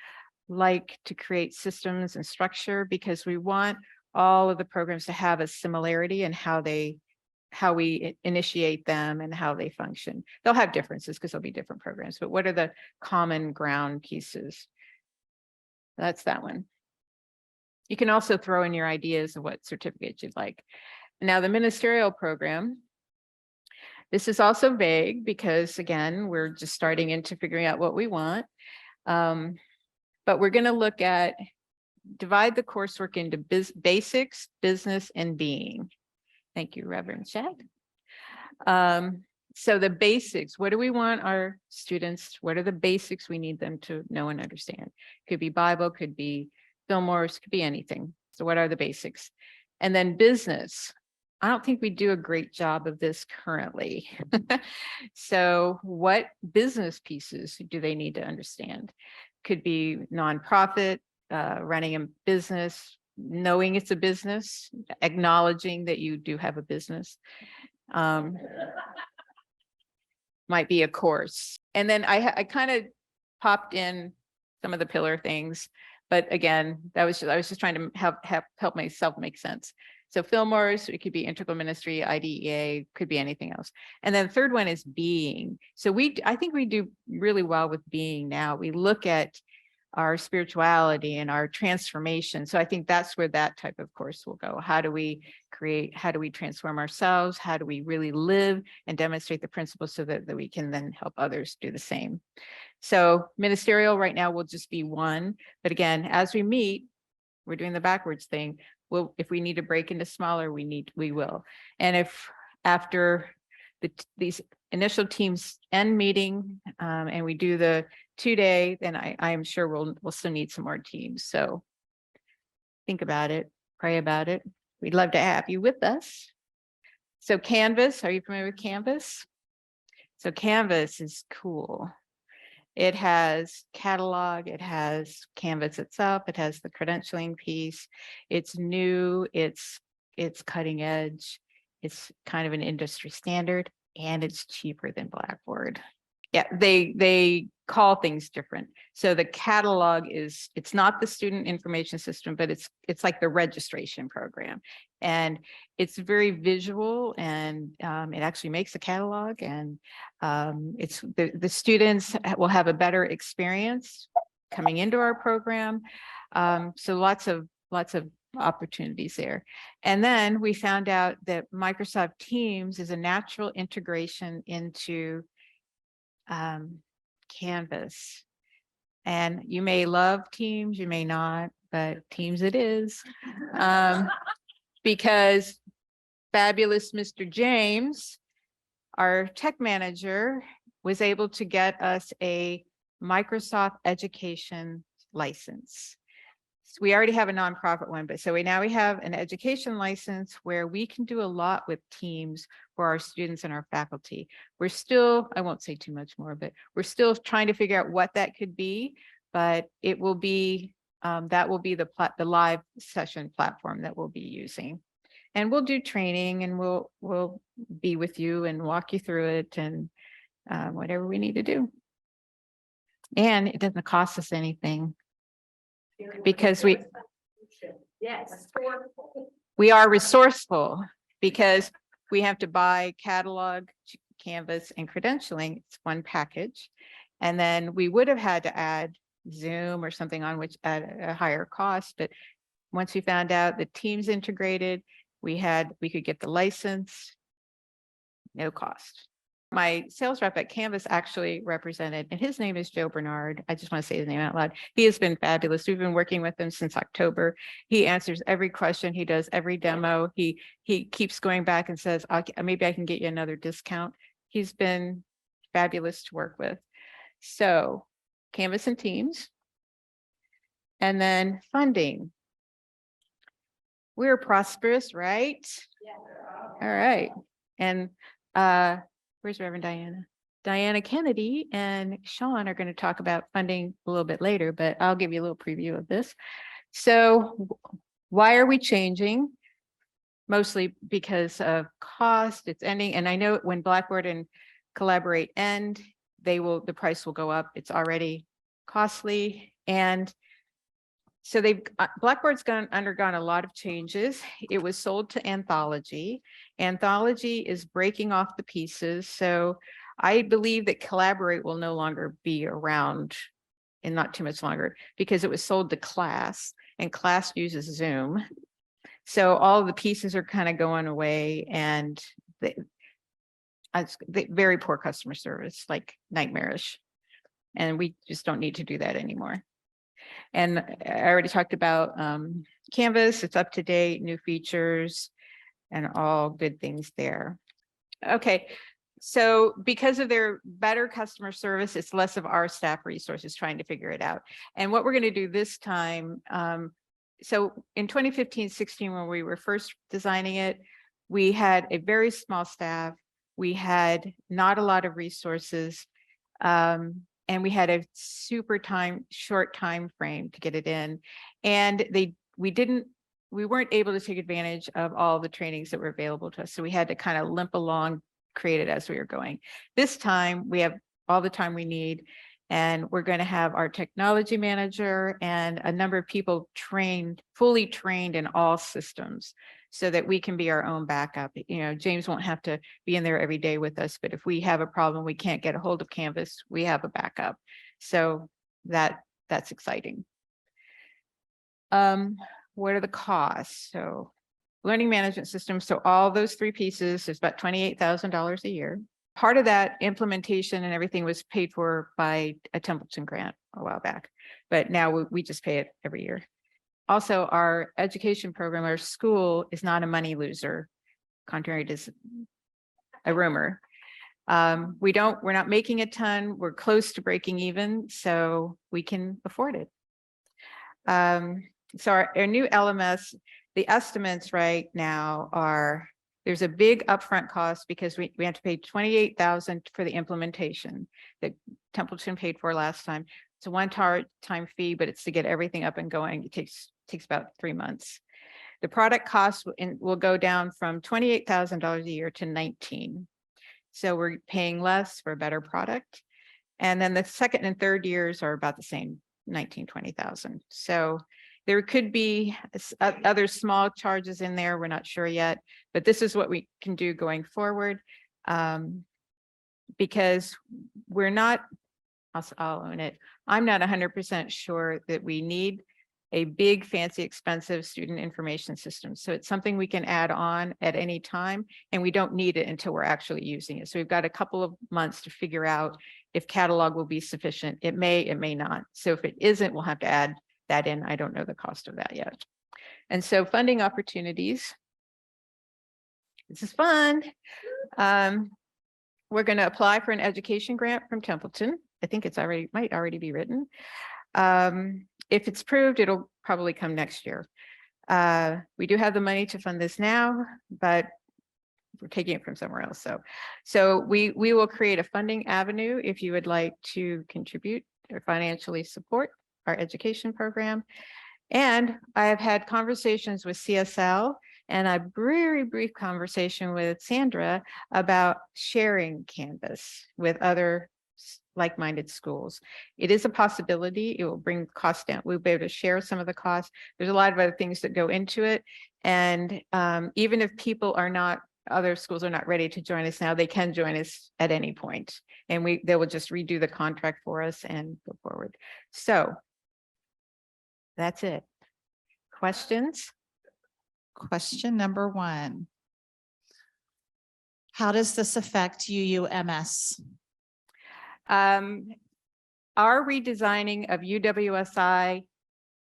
like to create systems and structure, because we want all of the programs to have a similarity in how we initiate them and how they function. They'll have differences because there'll be different programs, but what are the common ground pieces? That's that one. You can also throw in your ideas of what certificates you'd like. Now, the ministerial program, this is also vague because, again, we're just starting into figuring out what we want. But we're going to look at, divide the coursework into basics, business, and being. Thank you, Reverend Chad. So the basics, what do we want our students, what are the basics we need them to know and understand? Could be Bible, could be Fillmore's, could be anything. So what are the basics? And then business. I don't think we do a great job of this currently. So what business pieces do they need to understand? Could be nonprofit, running a business, knowing it's a business, acknowledging that you do have a business. Might be a course. And then I kind of popped in some of the pillar things, but again, I was just trying to help myself make sense. So Fillmore's, it could be integral ministry, IDEA, could be anything else. And then the third one is being. So I think we do really well with being now. We look at our spirituality and our transformation. So I think that's where that type of course will go. How do we transform ourselves? How do we really live and demonstrate the principles so that we can then help others do the same? So ministerial right now will just be one. But again, as we meet, we're doing the backwards thing. Well, if we need to break into smaller, we will. And if after these initial teams end meeting and we do the 2-day, then I am sure we'll still need some more teams. So think about it, pray about it. We'd love to have you with us. So Canvas, are you familiar with Canvas? So Canvas is cool. It has catalog, it has Canvas itself, it has the credentialing piece. It's new, it's cutting edge, it's kind of an industry standard, and it's cheaper than Blackboard. Yeah, they call things different. So the catalog it's not the student information system, but it's like the registration program. And it's very visual, and it actually makes a catalog, and it's the students will have a better experience coming into our program. So lots of opportunities there. And then we found out that Microsoft Teams is a natural integration into Canvas. And you may love Teams, you may not, but Teams it is. Because fabulous Mr. James, our tech manager, was able to get us a Microsoft education license. So we already have a nonprofit one, but so we have an education license where we can do a lot with Teams for our students and our faculty. We're still, I won't say too much more, but we're still trying to figure out what that could be, but it will be, that will be the live session platform that we'll be using. And we'll do training, and we'll be with you and walk you through it, and whatever we need to do. And it doesn't cost us anything, because we are resourceful, because we have to buy catalog, Canvas, and credentialing. It's one package. And then we would have had to add Zoom or something on which at a higher cost. But once we found out the Teams integrated, we could get the license, no cost. My sales rep at Canvas actually represented, and his name is Joe Bernard. I just want to say his name out loud. He has been fabulous. We've been working with him since October. He answers every question. He does every demo. He keeps going back and says, maybe I can get you another discount. He's been fabulous to work with. So Canvas and Teams. And then funding. We're prosperous, right? All right. And where's Reverend Diana? Diana Kennedy and Sean are going to talk about funding a little bit later, but I'll give you a little preview of this. So why are we changing? Mostly because of cost, it's ending. And I know when Blackboard and Collaborate end, the price will go up. It's already costly. And so Blackboard's undergone a lot of changes. It was sold to Anthology. Anthology is breaking off the pieces. So I believe that Collaborate will no longer be around and not too much longer because it was sold to Class and Class uses Zoom. So all of the pieces are kind of going away and very poor customer service, like nightmarish. And we just don't need to do that anymore. And I already talked about Canvas. It's up to date, new features, and all good things there. Okay, so because of their better customer service, it's less of our staff resources trying to figure it out. And what we're going to do this time, so in 2015-16, when we were first designing it, we had a very small staff. We had not a lot of resources. And we had a super short time frame to get it in. And we weren't able to take advantage of all the trainings that were available to us. So we had to kind of limp along, create it as we were going. This time we have all the time we need. And we're going to have our technology manager and a number of people fully trained in all systems so that we can be our own backup. You know, James won't have to be in there every day with us, but if we have a problem, we can't get a hold of Canvas, we have a backup. So that's exciting. What are the costs? So learning management system. So all those three pieces is about $28,000 a year. Part of that implementation and everything was paid for by a Templeton grant a while back, but now we just pay it every year. Also, our education program, our school is not a money loser, contrary to a rumor. We're not making a ton. We're close to breaking even, so we can afford it. So our new LMS, the estimates right now are, there's a big upfront cost because we have to pay $28,000 for the implementation that Templeton paid for last time. It's a one-time fee, but it's to get everything up and going. It takes about 3 months. The product cost will go down from $28,000 a year to $19,000. So we're paying less for a better product. And then the second and third years are about the same, $19,000, $20,000. So there could be other small charges in there. We're not sure yet, but this is what we can do going forward, because we're not, I'll own it. I'm not 100% sure that we need a big, fancy, expensive student information system. So it's something we can add on at any time, and we don't need it until we're actually using it. So we've got a couple of months to figure out if catalog will be sufficient. It may not. So if it isn't, we'll have to add that in. I don't know the cost of that yet. And so funding opportunities. This is fun. We're going to apply for an education grant from Templeton. I think it's might already be written. If it's approved, it'll probably come next year. We do have the money to fund this now, but we're taking it from somewhere else. So we will create a funding avenue if you would like to contribute or financially support our education program. And I have had conversations with CSL and a very brief conversation with Sandra about sharing Canvas with other like-minded schools. It is a possibility. It will bring costs down. We'll be able to share some of the costs. There's a lot of other things that go into it. And even if other schools are not ready to join us now, they can join us at any point. And they will just redo the contract for us and go forward. So that's it. Questions?
Question number 1. How does this affect UUMS?
Our redesigning of UWSI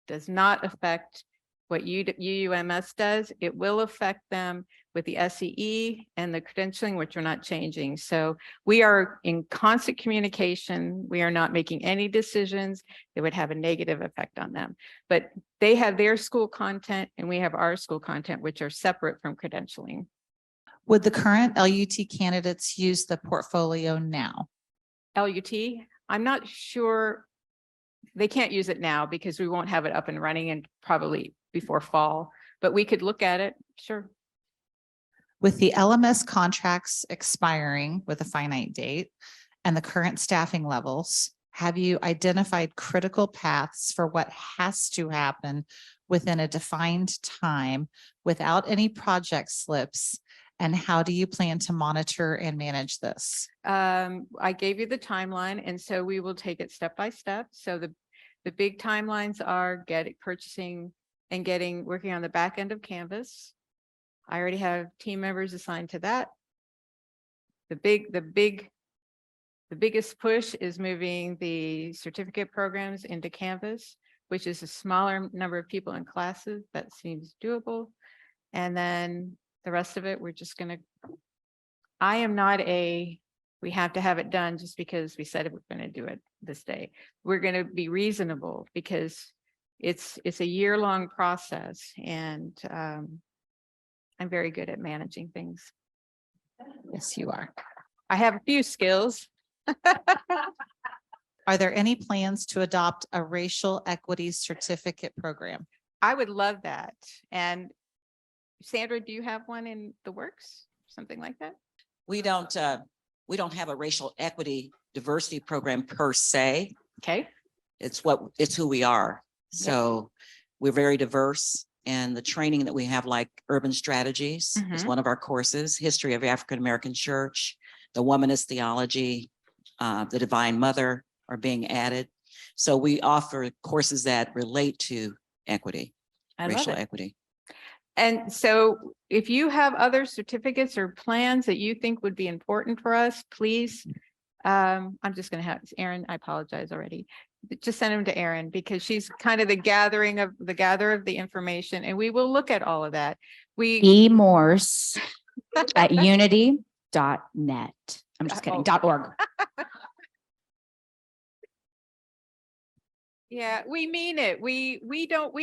does not affect what UUMS does, it will affect them with the SEE and the credentialing, which are not changing. So we are in constant communication. We are not making any decisions that would have a negative effect on them. But they have their school content and we have our school content, which are separate from credentialing.
Would the current LUT candidates use the portfolio now?
LUT, I'm not sure. They can't use it now because we won't have it up and running and probably before fall, but we could look at it. Sure.
With the LMS contracts expiring with a finite date and the current staffing levels, have you identified critical paths for what has to happen within a defined time without any project slips? And how do you plan to monitor and manage this?
I gave you the timeline, and so we will take it step by step. So the big timelines are purchasing and working on the back end of Canvas. I already have team members assigned to that. The biggest push is moving the certificate programs into Canvas, which is a smaller number of people in classes. That seems doable. And then the rest of it, we're just going to, I am not we have to have it done just because we said we're going to do it this day. We're going to be reasonable because it's a year-long process, and I'm very good at managing things.
Yes, you are.
I have a few skills.
Are there any plans to adopt a racial equity certificate program?
I would love that. And Sandra, do you have one in the works? Something like that?
We don't have a racial equity diversity program per se.
Okay.
It's who we are. So we're very diverse, and the training that we have, like urban strategies, is one of our courses. History of African American Church, the womanist theology, the Divine Mother are being added. So we offer courses that relate to equity, racial equity.
And so if you have other certificates or plans that you think would be important for us, please, I'm just going to have Erin, I apologize already. Just send them to Erin because she's kind of the gatherer of the information, and we will look at all of that.
E. Morse at unity.net. I'm just kidding, .org.
Yeah, we mean it. We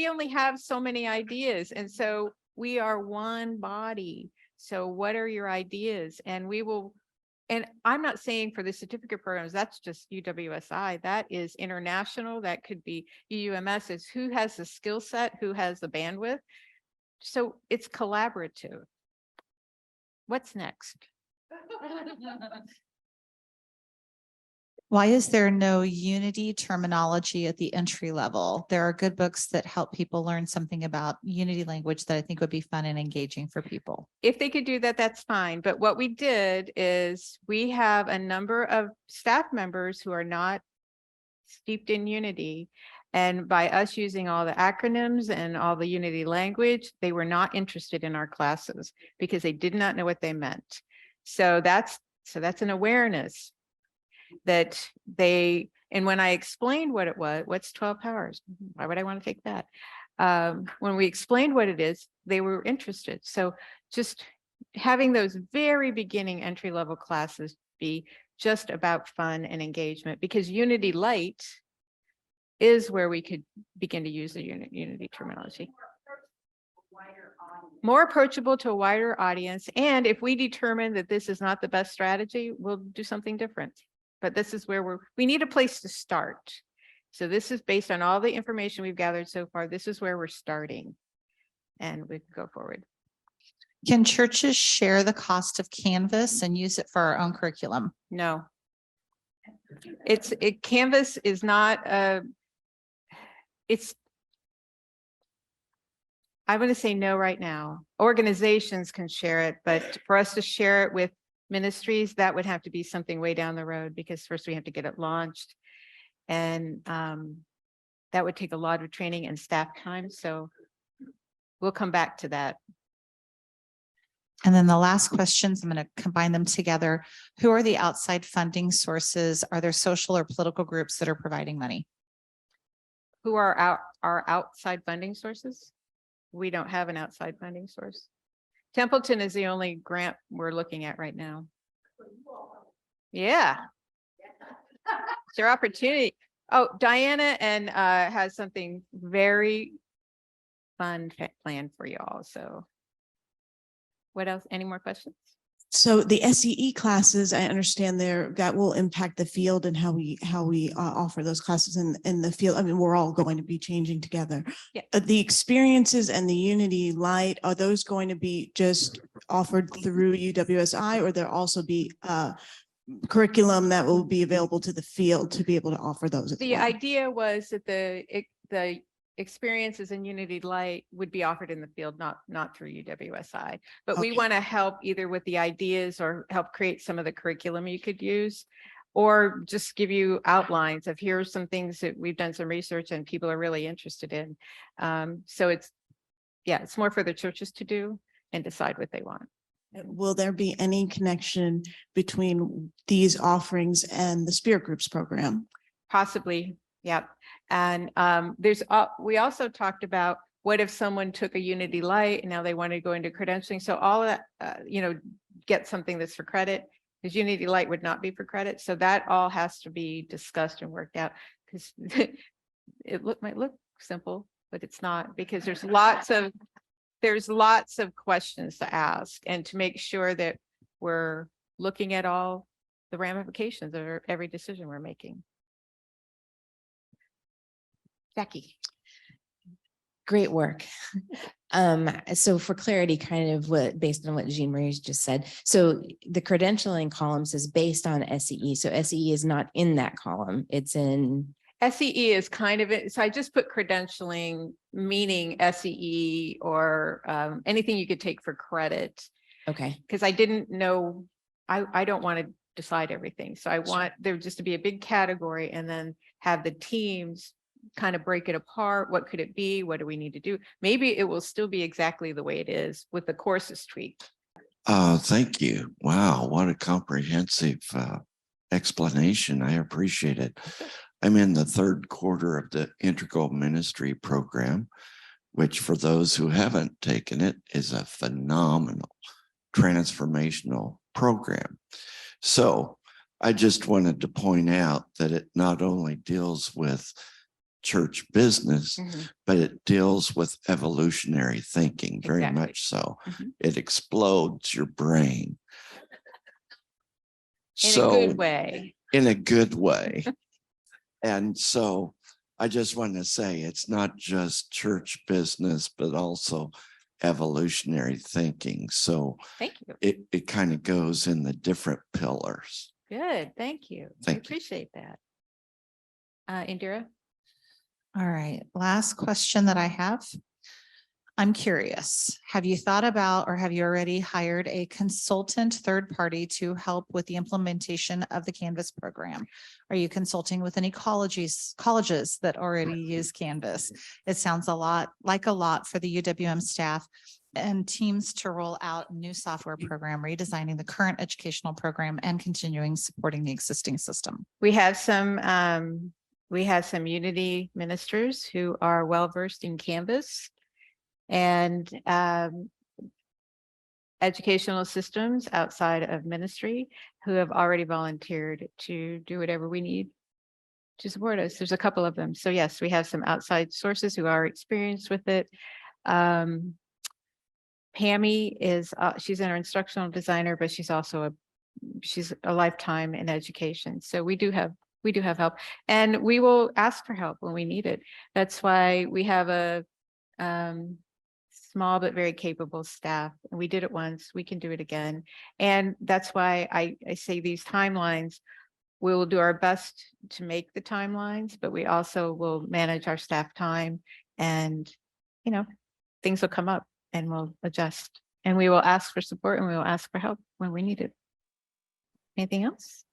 only have so many ideas. And so we are one body. So what are your ideas? And we will, and I'm not saying for the certificate programs, that's just UWSI. That is international. That could be UUMS. Is who has the skill set, who has the bandwidth. So it's collaborative. What's next?
Why is there no unity terminology at the entry level? There are good books that help people learn something about unity language that I think would be fun and engaging for people.
If they could do that, that's fine. But what we did is we have a number of staff members who are not steeped in unity. And by us using all the acronyms and all the unity language, they were not interested in our classes because they did not know what they meant. So that's an awareness that and when I explained what it was, what's 12 powers? Why would I want to take that? When we explained what it is, they were interested. So just having those very beginning entry-level classes be just about fun and engagement, because Unity Light is where we could begin to use the unity terminology. More approachable to a wider audience. And if we determine that this is not the best strategy, we'll do something different. But this is where we need a place to start. So this is based on all the information we've gathered so far. This is where we're starting, and we can go forward.
Can churches share the cost of Canvas and use it for our own curriculum?
No. Canvas is not I'm going to say no right now. Organizations can share it, but for us to share it with ministries, that would have to be something way down the road, because first we have to get it launched, and that would take a lot of training and staff time. So we'll come back to that.
And then the last questions, I'm going to combine them together. Who are the outside funding sources? Are there social or political groups that are providing money?
Who are our outside funding sources? we don't have an outside funding source. Templeton is the only grant we're looking at right now. Yeah. It's your opportunity. Oh, Diana and has something very fun planned for you all. So what else? Any more questions?
So the SEE classes, I understand that will impact the field and how we offer those classes in the field. I mean, we're all going to be changing together.
Yeah.
The experiences and the Unity Light, are those going to be just offered through UWSI, or there also be curriculum that will be available to the field to be able to offer those as
The
well?
idea was that the experiences in Unity Light would be offered in the field, not through UWSI. But we
Okay.
want to help either with the ideas or help create some of the curriculum you could use, or just give you outlines of here are some things that we've done some research and people are really interested in. So it's more for the churches to do and decide what they want.
Will there be any connection between these offerings and the Spirit Groups program?
Possibly, yeah. And we also talked about what if someone took a Unity Light and now they want to go into credentialing. So all of that, get something that's for credit, because Unity Light would not be for credit. So that all has to be discussed and worked out, because might look simple, but it's not, because there's lots of questions to ask and to make sure that we're looking at all the ramifications of every decision we're making. Jackie.
Great work. So for clarity, kind of based on what Jean Marie's just said, so the credentialing columns is based on SEE. So SEE is not in that column. It's in.
SEE is kind of it. So I just put credentialing, meaning SEE or anything you could take for credit.
Okay.
Because I didn't know, I don't want to decide everything. So I want there just to be a big category and then have the teams kind of break it apart. What could it be? What do we need to do? Maybe it will still be exactly the way it is with the courses tweaked.
Thank you. Wow, what a comprehensive explanation. I appreciate it. I'm in the third quarter of the Integral Ministry program, which for those who haven't taken it is a phenomenal transformational program. So I just wanted to point out that it not only deals with church business, but it deals with evolutionary thinking very
Exactly.
much so. It explodes your brain.
In a good way.
In a good way. And so I just want to say it's not just church business, but also evolutionary thinking. So
Thank you.
it kind of goes in the different pillars.
Good. Thank you. I
Thank you.
appreciate that. Indira?
All right, last question that I have. I'm curious, have you thought about or have you already hired a consultant third party to help with the implementation of the Canvas program? Are you consulting with any colleges that already use Canvas? It sounds a lot for the UWM staff and teams to roll out a new software program, redesigning the current educational program and continuing supporting the existing system.
We have some Unity ministers who are well-versed in Canvas and educational systems outside of ministry who have already volunteered to do whatever we need to support us. There's a couple of them. So yes, we have some outside sources who are experienced with it. Pammy is, she's an instructional designer, but she's also she's a lifetime in education. So we do have help, and we will ask for help when we need it. That's why we have a small but very capable staff. And we did it once, we can do it again. And that's why I say these timelines, we will do our best to make the timelines, but we also will manage our staff time, and things will come up and we'll adjust, and we will ask for support and we will ask for help when we need it. Anything else?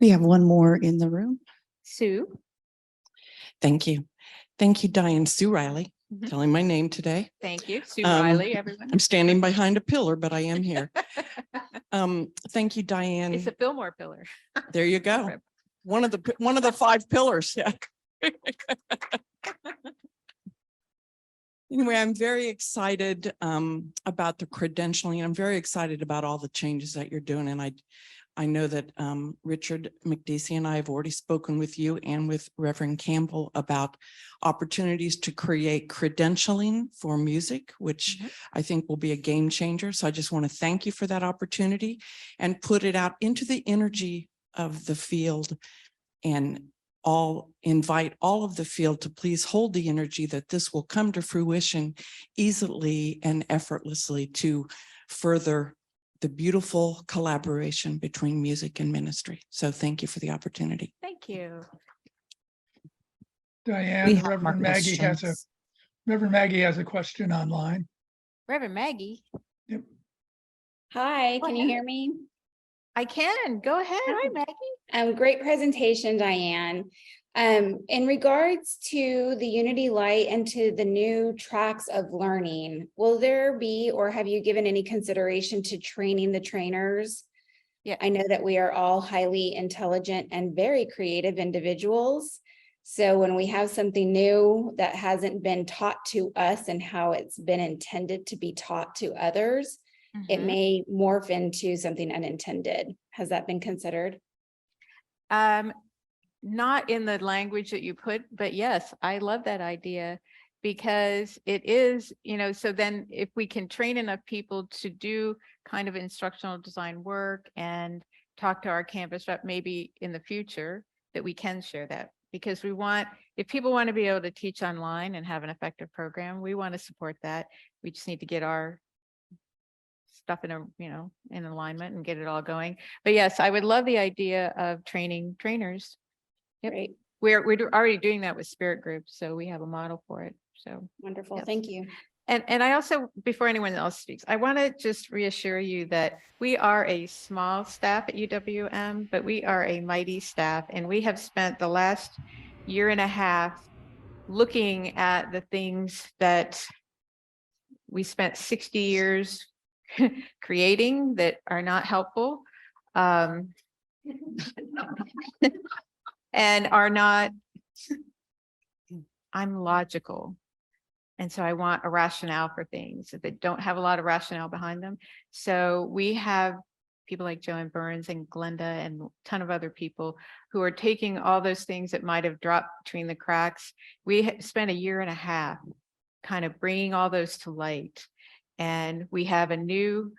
We have one more in the room.
Sue?
Thank you. Thank you, Diane. Sue Riley,
Mhm.
telling my name today.
Thank you. Sue
Um,
Riley, everyone.
I'm standing behind a pillar, but I am here. Thank you, Diane.
It's a Fillmore pillar.
There you go. One of the 5 pillars. Yeah. Anyway, I'm very excited about the credentialing. I'm very excited about all the changes that you're doing. And I know that Richard McDeasy and I have already spoken with you and with Reverend Campbell about opportunities to create credentialing for music, which I think will be a game changer. So I just want to thank you for that opportunity and put it out into the energy of the field, and invite all of the field to please hold the energy that this will come to fruition easily and effortlessly to further the beautiful collaboration between music and ministry. So thank you for the opportunity.
Thank you.
We
Diane,
have more
Reverend Maggie
questions.
has a question online.
Reverend Maggie,
Hi,
Go
can you
ahead.
hear me?
I can. Go ahead. Hi, Maggie.
Great presentation, Diane. In regards to the Unity Light and to the new tracks of learning, will there be, or have you given any consideration to training the trainers?
Yeah.
I know that we are all highly intelligent and very creative individuals. So when we have something new that hasn't been taught to us and how it's been intended to be taught to others, it
Mhm.
may morph into something unintended. Has that been considered?
Not in the language that you put, but yes, I love that idea because it is, so then if we can train enough people to do kind of instructional design work and talk to our campus rep, maybe in the future that we can share that, because if people want to be able to teach online and have an effective program, we want to support that. We just need to get our stuff in alignment and get it all going. But yes, I would love the idea of training trainers. Yep.
Great,
We're already doing that with spirit groups, so we have a model for it. So,
wonderful.
Yes.
Thank you.
and I also, before anyone else speaks, I want to just reassure you that we are a small staff at UWM, but we are a mighty staff, and we have spent the last year and a half looking at the things that we spent 60 years creating that are not helpful. And are not, I'm logical. And so I want a rationale for things that don't have a lot of rationale behind them. So we have people like Joanne Burns and Glenda and a ton of other people who are taking all those things that might have dropped between the cracks. We spent a year and a half kind of bringing all those to light. And we have a new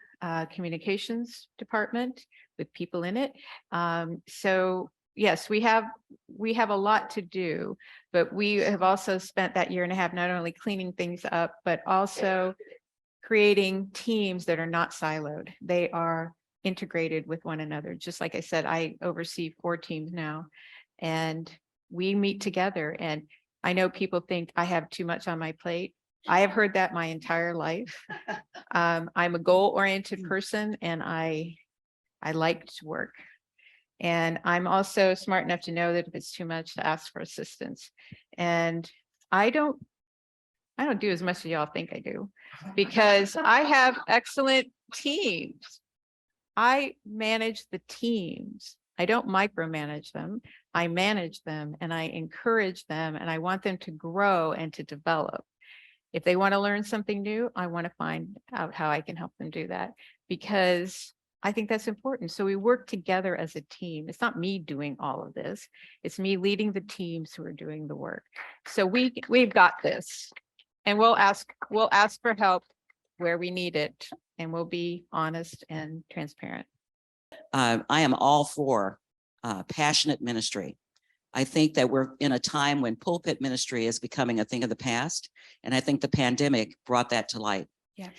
communications department with people in it. So yes, we have a lot to do, but we have also spent that year and a half not only cleaning things up, but also creating teams that are not siloed. They are integrated with one another. Just like I said, I oversee 4 teams now, and we meet together. And I know people think I have too much on my plate. I have heard that my entire life. I'm a goal-oriented person, and I like to work. And I'm also smart enough to know that if it's too much, to ask for assistance. And I don't do as much as y'all think I do, because I have excellent teams. I manage the teams. I don't micromanage them. I manage them and I encourage them, and I want them to grow and to develop. If they want to learn something new, I want to find out how I can help them do that, because I think that's important. So we work together as a team. It's not me doing all of this. It's me leading the teams who are doing the work. So we've got this, and we'll ask for help where we need it, and we'll be honest and transparent.
I am all for passionate ministry. I think that we're in a time when pulpit ministry is becoming a thing of the past. And I think the pandemic brought that to light.
Yeah.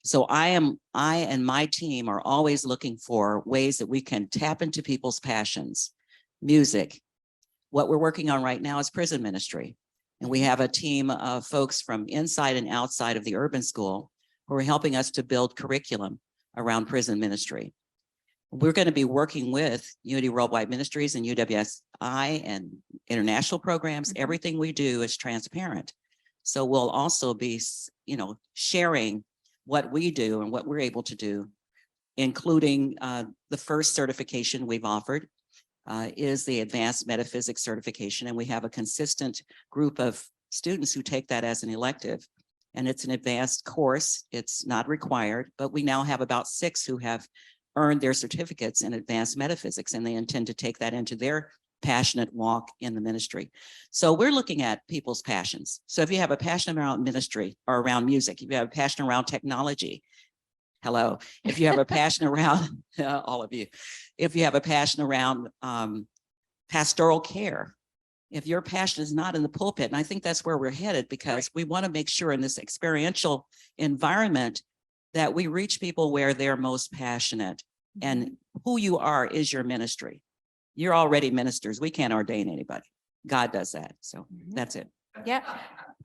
So I and my team are always looking for ways that we can tap into people's passions. Music. What we're working on right now is prison ministry. And we have a team of folks from inside and outside of the urban school who are helping us to build curriculum around prison ministry. We're going to be working with Unity Worldwide Ministries and UWSI and international programs.
Mhm.
Everything we do is transparent. So we'll also be, sharing what we do and what we're able to do, including the first certification we've offered is the Advanced Metaphysics certification. And we have a consistent group of students who take that as an elective. and it's an advanced course. It's not required, but we now have about 6 who have earned their certificates in advanced metaphysics, and they intend to take that into their passionate walk in the ministry. So we're looking at people's passions. So if you have a passion around ministry or around music, if you have a passion around technology, hello, if you have a passion around, all of you, if you have a passion around pastoral care, if your passion is not in the pulpit, and I think that's where we're headed, because we want to make sure in this experiential environment that we reach people where they're most passionate, and who you are is your ministry. You're already ministers. We can't ordain anybody. God does that. So that's it.
Yeah,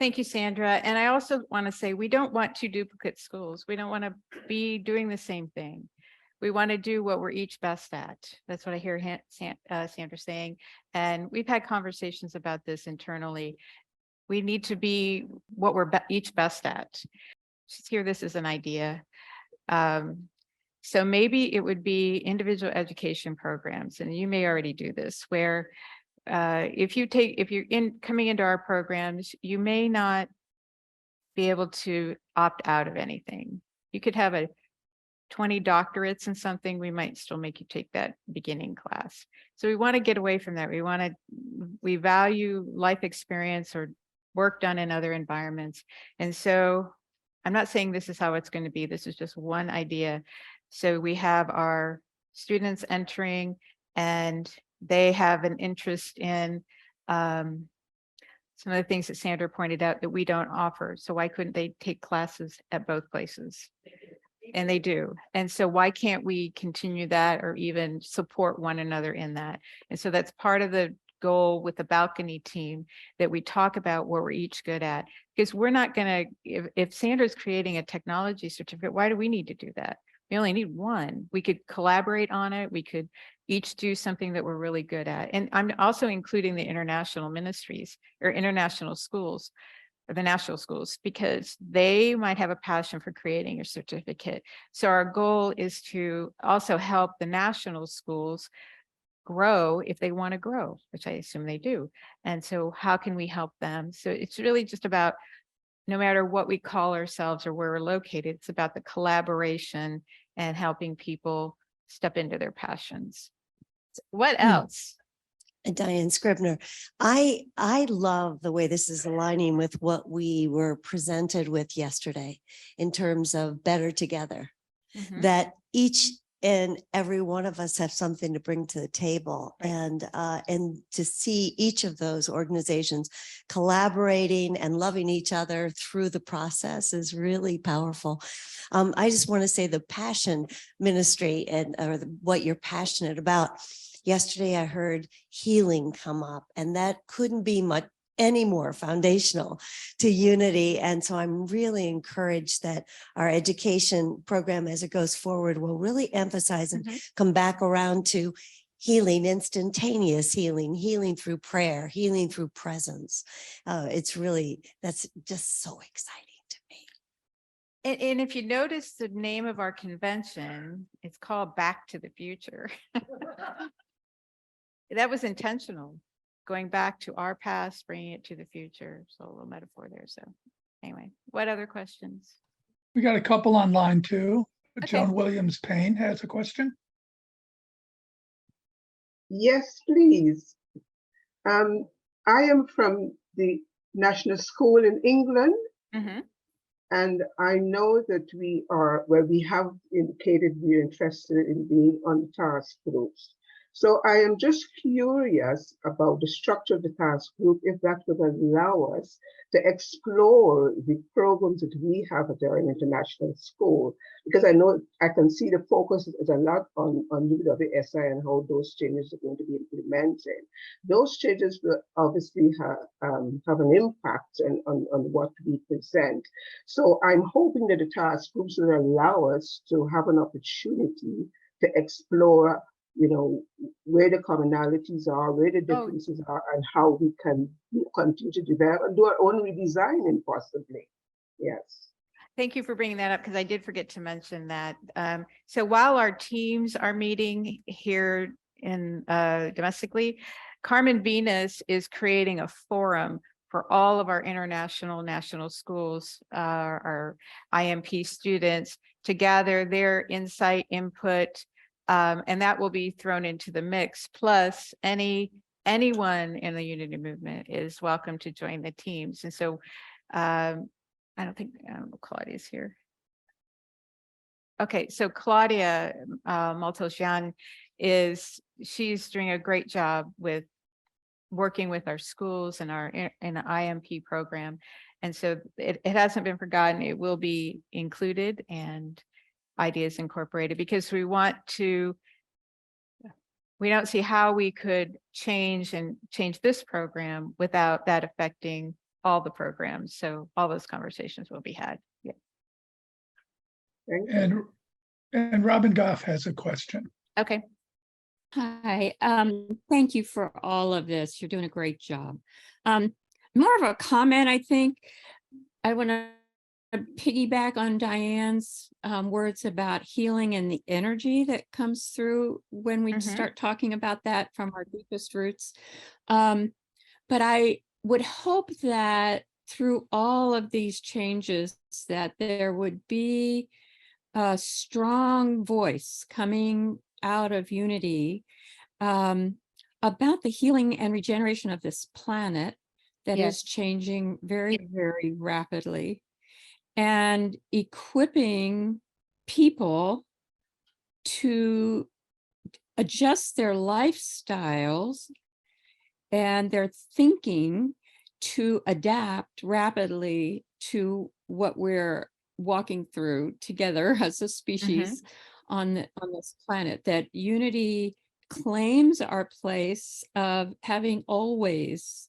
thank you, Sandra. And I also want to say, we don't want 2 duplicate schools. We don't want to be doing the same thing. We want to do what we're each best at. That's what I hear Sandra saying. And we've had conversations about this internally. We need to be what we're each best at. Just hear this as an idea. So maybe it would be individual education programs, and you may already do this, where if you're coming into our programs, you may not be able to opt out of anything. You could have 20 doctorates in something, we might still make you take that beginning class. So we want to get away from that. We value life experience or work done in other environments. And so I'm not saying this is how it's going to be. This is just one idea. So we have our students entering, and they have an interest in some of the things that Sandra pointed out that we don't offer. So why couldn't they take classes at both places? And they do. And so why can't we continue that or even support one another in that? And so that's part of the goal with the balcony team, that we talk about what we're each good at. Because we're not going to, if Sandra's creating a technology certificate, why do we need to do that? We only need one. We could collaborate on it. We could each do something that we're really good at. And I'm also including the international ministries or international schools, or the national schools, because they might have a passion for creating a certificate. So our goal is to also help the national schools grow if they want to grow, which I assume they do. And so how can we help them? So it's really just about, no matter what we call ourselves or where we're located, it's about the collaboration and helping people step into their passions. What else?
Diane Scribner, I love the way this is aligning with what we were presented with yesterday in terms of better together, that each and every one of us have something to bring to the table, and to see each of those organizations collaborating and loving each other through the process is really powerful. I just want to say the passion ministry and what you're passionate about. Yesterday, I heard healing come up, and that couldn't be much any more foundational to unity. And so I'm really encouraged that our education program, as it goes forward, will really emphasize and come back around to healing, instantaneous healing, healing through prayer, healing through presence. It's really, that's just so exciting to me.
And if you notice the name of our convention, it's called Back to the Future. That was intentional, going back to our past, bringing it to the future. So a little metaphor there. So anyway, what other questions?
We got a couple online too.
Okay.
Joan Williams Payne has a question.
Yes, please. I am from the National School in England, and I know that we have indicated we're interested in being on task groups. So I am just curious about the structure of the task group, if that would allow us to explore the programs that we have at our international school, because I know I can see the focus is a lot on UWSI and how those changes are going to be implemented. Those changes will obviously have an impact on what we present. So I'm hoping that the task groups will allow us to have an opportunity to explore, you know, where the commonalities are, where the differences are, and how we can continue to develop and do our own redesigning possibly. Yes.
Thank you for bringing that up, because I did forget to mention that. So while our teams are meeting here in domestically, Carmen Venus is creating a forum for all of our international national schools, our IMP students, to gather their insight, input, and that will be thrown into the mix. Plus, anyone in the Unity movement is welcome to join the teams. And so I don't think Claudia's here. Okay, so Claudia Maltosian she's doing a great job with working with our schools and our in the IMP program. And so it hasn't been forgotten. It will be included and ideas incorporated, because we don't see how we could change this program without that affecting all the programs. So all those conversations will be had. Yeah.
And Robin Goff has a question.
Okay.
Hi, thank you for all of this. You're doing a great job. More of a comment, I think. I want to piggyback on Diane's words about healing and the energy that comes through when we start talking about that from our deepest roots. But I would hope that through all of these changes that there would be a strong voice coming out of Unity about the healing and regeneration of this planet that is changing very, very rapidly, and equipping people to adjust their lifestyles and their thinking to adapt rapidly to what we're walking through together as a species on this planet. That Unity claims our place of having always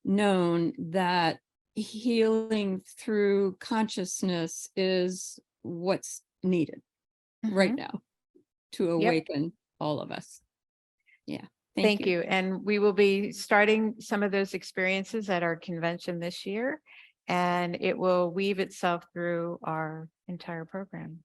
known that healing through consciousness is what's needed right now to awaken all of us. Yeah.
Thank you. And we will be starting some of those experiences at our convention this year, and it will weave itself through our entire program.